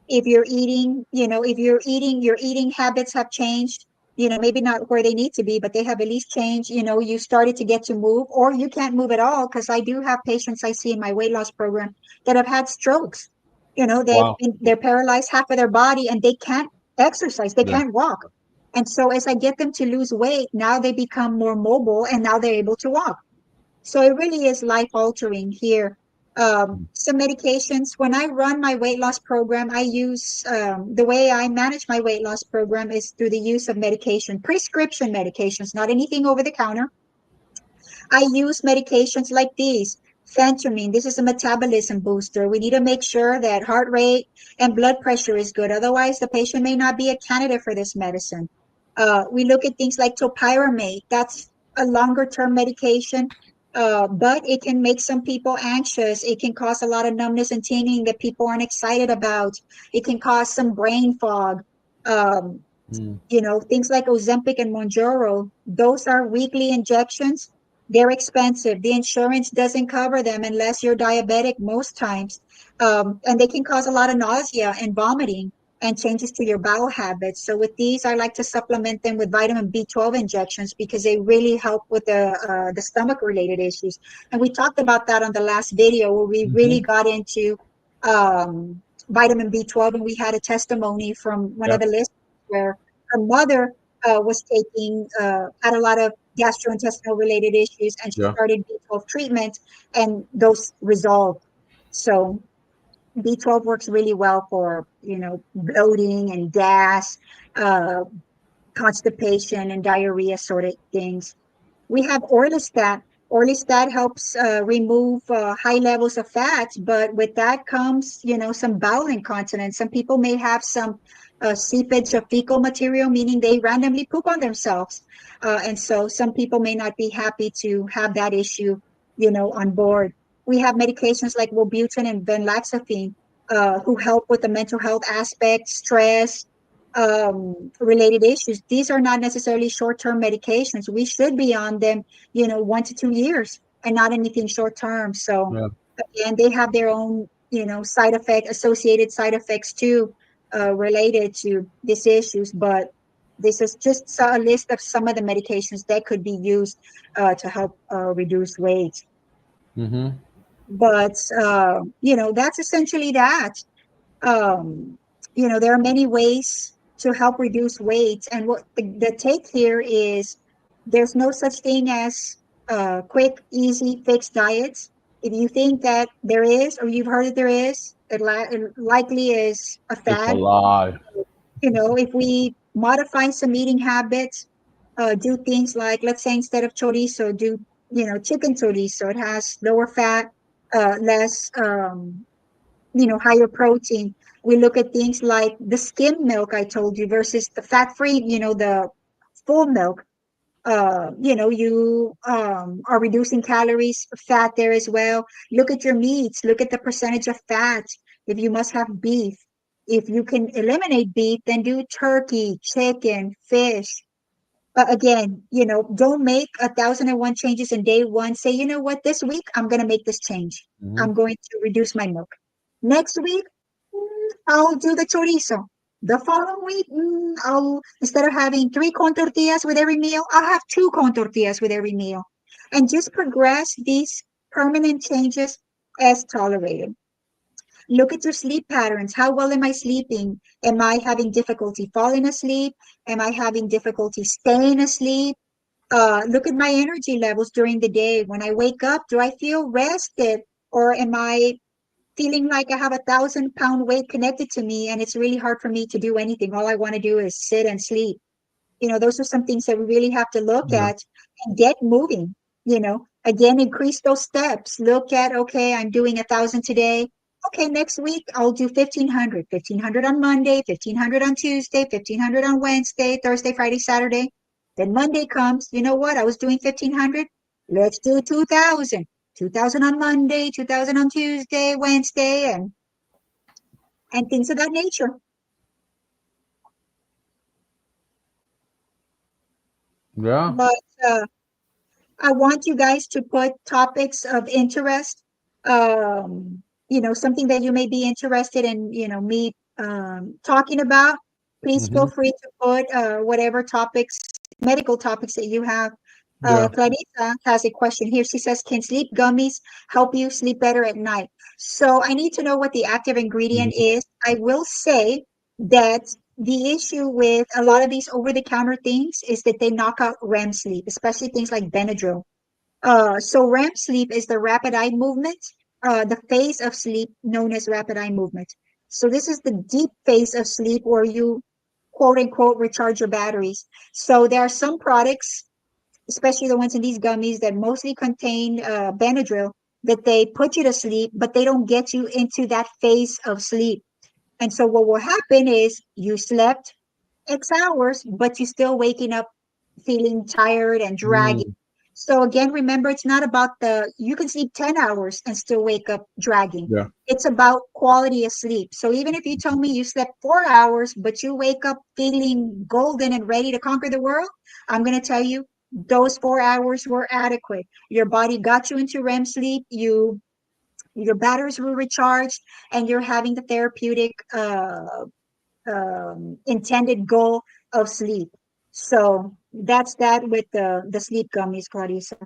if you're eating, your eating habits have changed, maybe not where they need to be, but they have at least changed. You started to get to move, or you can't move at all. Because I do have patients I see in my weight loss program that have had strokes. Wow. They're paralyzed half of their body and they can't exercise, they Yeah. can't walk. And so as I get them to lose weight, now they become more mobile and now they're able to walk. So it really is life altering here. Some medications, when I run my weight loss program, I use the way I manage my weight loss program is through the use of medication, prescription medications, not anything over the counter. I use medications like these. Phentermine, this is a metabolism booster. We need to make sure that heart rate and blood pressure is good. Otherwise, the patient may not be a candidate for this medicine. We look at things like topiramate. That's a longer term medication, but it can make some people anxious. It can cause a lot of numbness and tingling that people aren't excited about. It can cause some brain fog. Um, Mm. Things like Ozempic and Mounjaro, those are weekly injections. They're expensive. The insurance doesn't cover them unless you're diabetic most times. And they can cause a lot of nausea and vomiting and changes to your bowel habits. So with these, I like to supplement them with vitamin B12 injections because they really help with the stomach related issues. And we talked about that on the last video where we really Hmm. got into vitamin B12, and we had a testimony from one Yeah. of the listeners where her mother was taking had a lot of gastrointestinal related issues, and she Yeah. started B12 treatment, and those resolved. So B12 works really well for, bloating and gas, uh, constipation and diarrhea sort of things. We have orlistat. Orlistat helps remove high levels of fats, but with that comes, some bowel incontinence. Some people may have some seepage of fecal material, meaning they randomly poop on themselves. And so some people may not be happy to have that issue, on board. We have medications like Wellbutrin and venlafaxine, who help with the mental health aspect, stress, related issues. These are not necessarily short-term medications. We should be on them, 1 to 2 years, and not anything short-term. So Yeah. again, they have their own, associated side effects too, related to these issues. But this is just a list of some of the medications that could be used to help reduce weight. Mm-hmm. But that's essentially that. um, there are many ways to help reduce weight. And what the take here is, there's no such thing as quick, easy, fixed diets. If you think that there is, or you've heard that there is, it likely is a It's a fad. lie. If we modify some eating habits, do things like, let's say, instead of chorizo, do, chicken chorizo. It has lower fat, less, higher protein. We look at things like the skim milk I told you versus the fat-free, the full milk. You are reducing calories, fat there as well. Look at your meats. Look at the percentage of fat. If you must have beef, if you can eliminate beef, then do turkey, chicken, fish. Again, don't make 1,001 changes in day one. Say, you know what, this week I'm going to make this change. Mm-hmm. I'm going to reduce my milk. Next week, I'll do the chorizo. The following week, I'll, instead of having 3 corn tortillas with every meal, I'll have 2 corn tortillas with every meal. And just progress these permanent changes as tolerated. Look at your sleep patterns. How well am I sleeping? Am I having difficulty falling asleep? Am I having difficulty staying asleep? Look at my energy levels during the day. When I wake up, do I feel rested? Or am I feeling like I have 1,000-pound weight connected to me and it's really hard for me to do anything? All I want to do is sit and sleep. Those are some things that we really have to look Yeah. at and get moving. Again, increase those steps. Look at, okay, I'm doing 1,000 today. Okay, next week I'll do 1,500. 1,500 on Monday, 1,500 on Tuesday, 1,500 on Wednesday, Thursday, Friday, Saturday. Then Monday comes. You know what? I was doing 1,500. Let's do 2,000. 2,000 on Monday, 2,000 on Tuesday, Wednesday, and things of that nature. Yeah. But I want you guys to put topics of interest, something that you may be interested in, me talking about. Please feel Mm-hmm. free to put whatever topics, medical topics that you have. Yeah. Clarissa has a question here. She says, can sleep gummies help you sleep better at night? So I need to know what the active ingredient Mm-hmm. is. I will say that the issue with a lot of these over-the-counter things is that they knock out REM sleep, especially things like Benadryl. So REM sleep is the rapid eye movement, the phase of sleep known as rapid eye movement. So this is the deep phase of sleep where you, quote unquote, recharge your batteries. So there are some products, especially the ones in these gummies, that mostly contain Benadryl, that they put you to sleep, but they don't get you into that phase of sleep. And so what will happen is you slept X hours, but you're still waking up feeling tired and draggy. Mm. So again, remember, it's not about you can sleep 10 hours and still wake up dragging. Yeah. It's about quality of sleep. So even if you tell me you slept 4 hours, but you wake up feeling golden and ready to conquer the world, I'm going to tell you those 4 hours were adequate. Your body got you into REM sleep. Your batteries were recharged, and you're having the therapeutic intended goal of sleep. So that's that with the sleep gummies, Clarissa.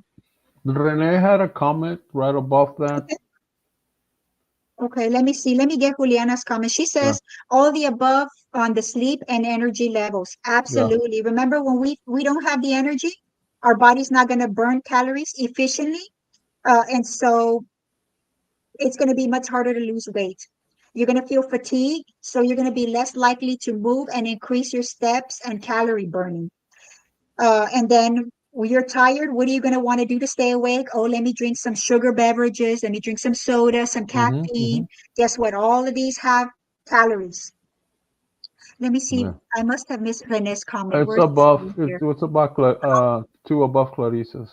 Renee had a comment right above that. Okay. Okay, let me see. Let me get Juliana's comment. She Yeah, says all the above on the sleep and energy levels. yeah. Absolutely. Remember, when we don't have the energy, our body's not going to burn calories efficiently. And so it's going to be much harder to lose weight. You're going to feel fatigue, so you're going to be less likely to move and increase your steps and calorie burning. And then when you're tired, what are you going to want to do to stay awake? Oh, let me drink some sugar beverages. Let me drink some soda, some Mm-hmm, mm-hmm. caffeine. Guess what? All of these have calories. Let me see. Yeah. I must have missed Renee's comment. It's Where's this above. one here? It's above. Two above Clarice's.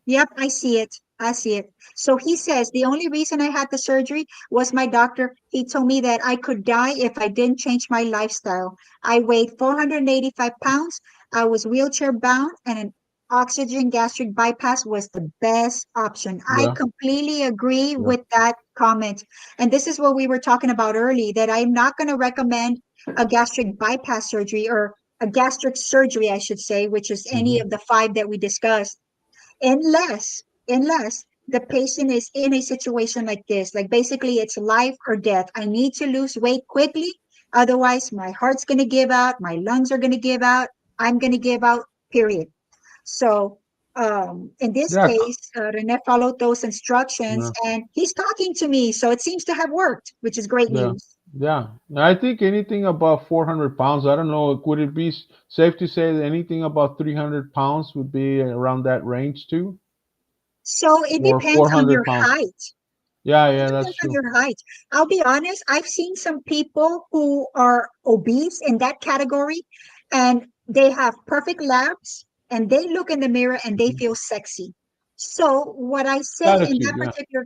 Yep, I see it. I see it. So he says the only reason I had the surgery was my doctor. He told me that I could die if I didn't change my lifestyle. I weighed 485 pounds. I was wheelchair bound, and an oxygen gastric bypass was the best option. I Yeah, completely agree yeah. with that comment. And this is what we were talking about early, that I'm not going to recommend a gastric bypass surgery, or a gastric surgery, I should say, which is any Mm-hmm. of the five that we discussed, unless the patient is in a situation like this, like basically it's life or death. I need to lose weight quickly, otherwise my heart's going to give out, my lungs are going to give out, I'm going to give out, period. So in this Yeah, case, Rene followed those instructions yeah, and he's talking to me, so it seems to have worked, which is great yeah, news. yeah. I think anything above 400 pounds. I don't know. Would it be safe to say that anything above 300 pounds would be around that range too, So it or depends on your 400 pounds? height. Yeah, It yeah, that's depends on true. your height. I'll be honest, I've seen some people who are obese in that category, and they have perfect labs, and they look in the mirror and they Mhm. feel sexy. So what I say in that Attitude. Yeah, particular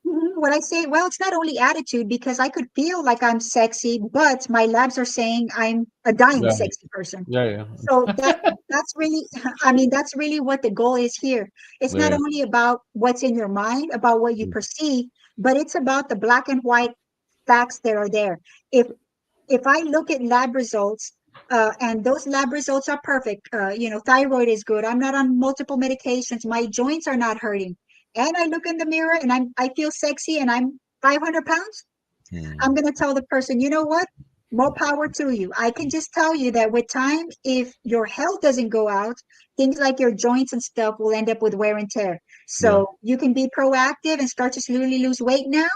what I say, well, it's not only attitude, because I could feel like I'm sexy, but my labs are saying I'm a dying yeah, sexy person. yeah, So yeah, that's really, I mean, that's really what the goal is here. It's not yeah. only about what's in your mind, about what you perceive, but it's about the black and white facts that are there. If if I look at lab results, and those lab results are perfect, thyroid is good, I'm not on multiple medications, my joints are not hurting, and I look in the mirror and I feel sexy and I'm 500 pounds, I'm Hmm. going to tell the person, you know what? More power to you. I can just tell you that with time, if your health doesn't go out, things like your joints and stuff will end up with wear and tear. Yeah, So you can be proactive and start to slowly lose weight now.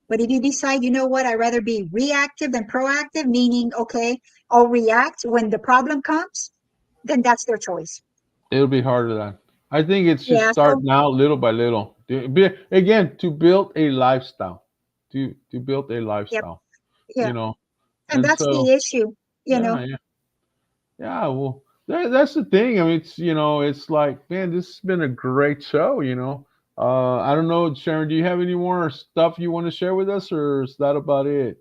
But if you decide, you know what, I'd rather be reactive than proactive, meaning, okay, I'll react when the problem comes, then that's their choice. it'll be harder then. I think it should Yeah. start So, now, little by little. Again, to build a lifestyle, to build a yep. lifestyle. Yeah. You know, And and that's so the issue, you know. yeah, yeah. Yeah, well, that's the thing. I mean, it's like, man, this has been a great show. I don't know, Sharon. Do you have any more stuff you want to share with us, or is that about it?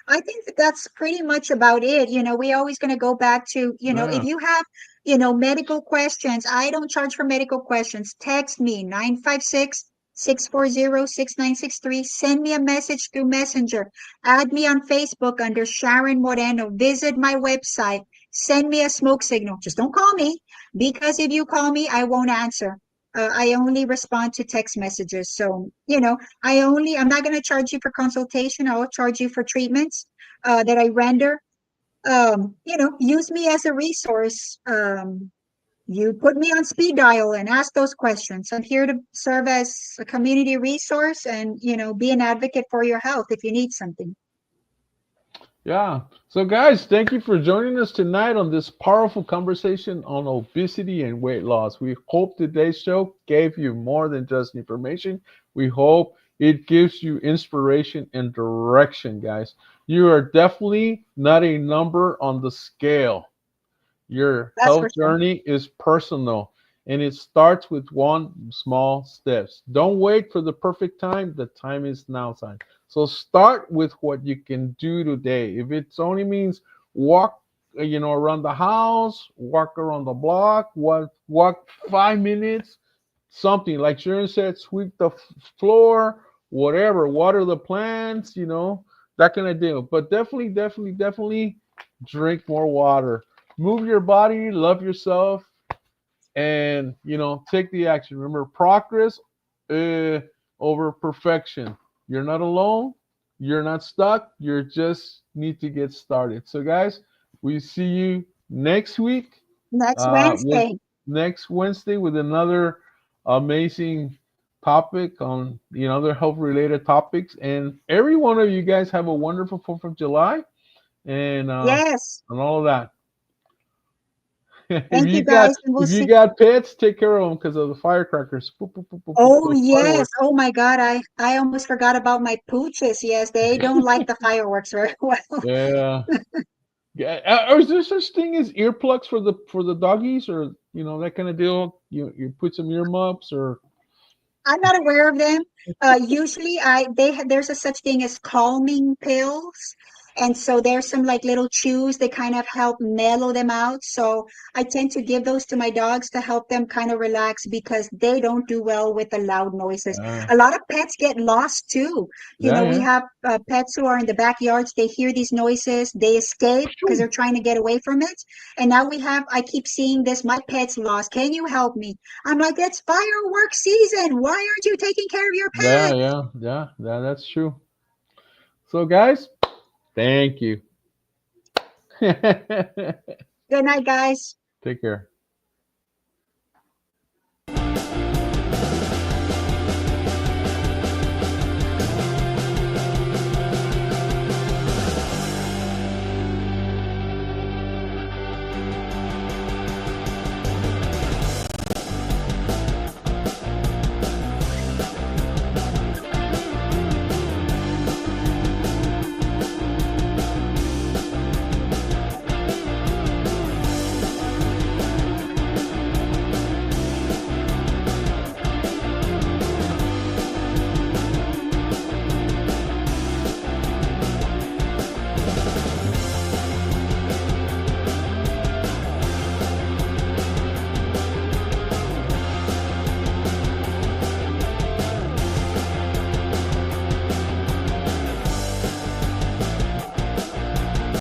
I think that that's pretty much about it. We always going to go back to, if Yeah, you have, medical questions, I don't charge for medical questions. Text me 956-640-6963. Send me a message through Messenger. Add me on Facebook under Sharon Moreno. Visit my website. Send me a smoke signal. Just don't call me, because if you call me, I won't answer. I only respond to text messages. So, I'm not going to charge you for consultation. I'll charge you for treatments that I render. Use me as a resource. You put me on speed dial and ask those questions. I'm here to serve as a community resource and, be an advocate for your health if you need something. yeah. So, guys, thank you for joining us tonight on this powerful conversation on obesity and weight loss. We hope today's show gave you more than just information. We hope it gives you inspiration and direction, guys. You are definitely not a number on the scale. Your That's for health sure. journey is personal, and it starts with one small steps. Don't wait for the perfect time. The time is now time. So start with what you can do today. If it only means walk, around the house, walk around the block, walk 5 minutes, something like Sharon said, sweep the floor, whatever, water the plants, that kind of deal. But definitely, definitely, definitely drink more water. Move your body, love yourself, and take the action. Remember, progress over perfection. You're not alone. You're not stuck. You just need to get started. So, guys, we see you next week. Next With Wednesday. next Wednesday with another amazing topic on other health related topics. And every one of you guys have a wonderful 4th of July Yes. and all of that. Thank you guys. And we'll if you see. got pets, take care of them because of the firecrackers. Boop, boop, boop, boop, boop, Oh those yes. fireworks. Oh my God. I almost forgot about my pooches. Yes, they don't like the fireworks very well. Yeah. Yeah. Is there such thing as earplugs for the doggies, or that kind of deal? You put some earmuffs or I'm not aware of them. Usually, there's a such thing as calming pills, and so there's some like little chews that kind of help mellow them out. So I tend to give those to my dogs to help them kind of relax because they don't do well with the loud noises. uh, A lot of pets get lost too. You yeah, know, we yeah. have pets who are in the backyards. They hear these noises, they escape because they're trying to get away from it. And now I keep seeing this. My pet's lost. Can you help me? I'm like, it's fireworks season. Why aren't you taking care of your Yeah, pet? yeah, yeah, yeah, that's true. So, guys, thank you. Good night, guys. Take care.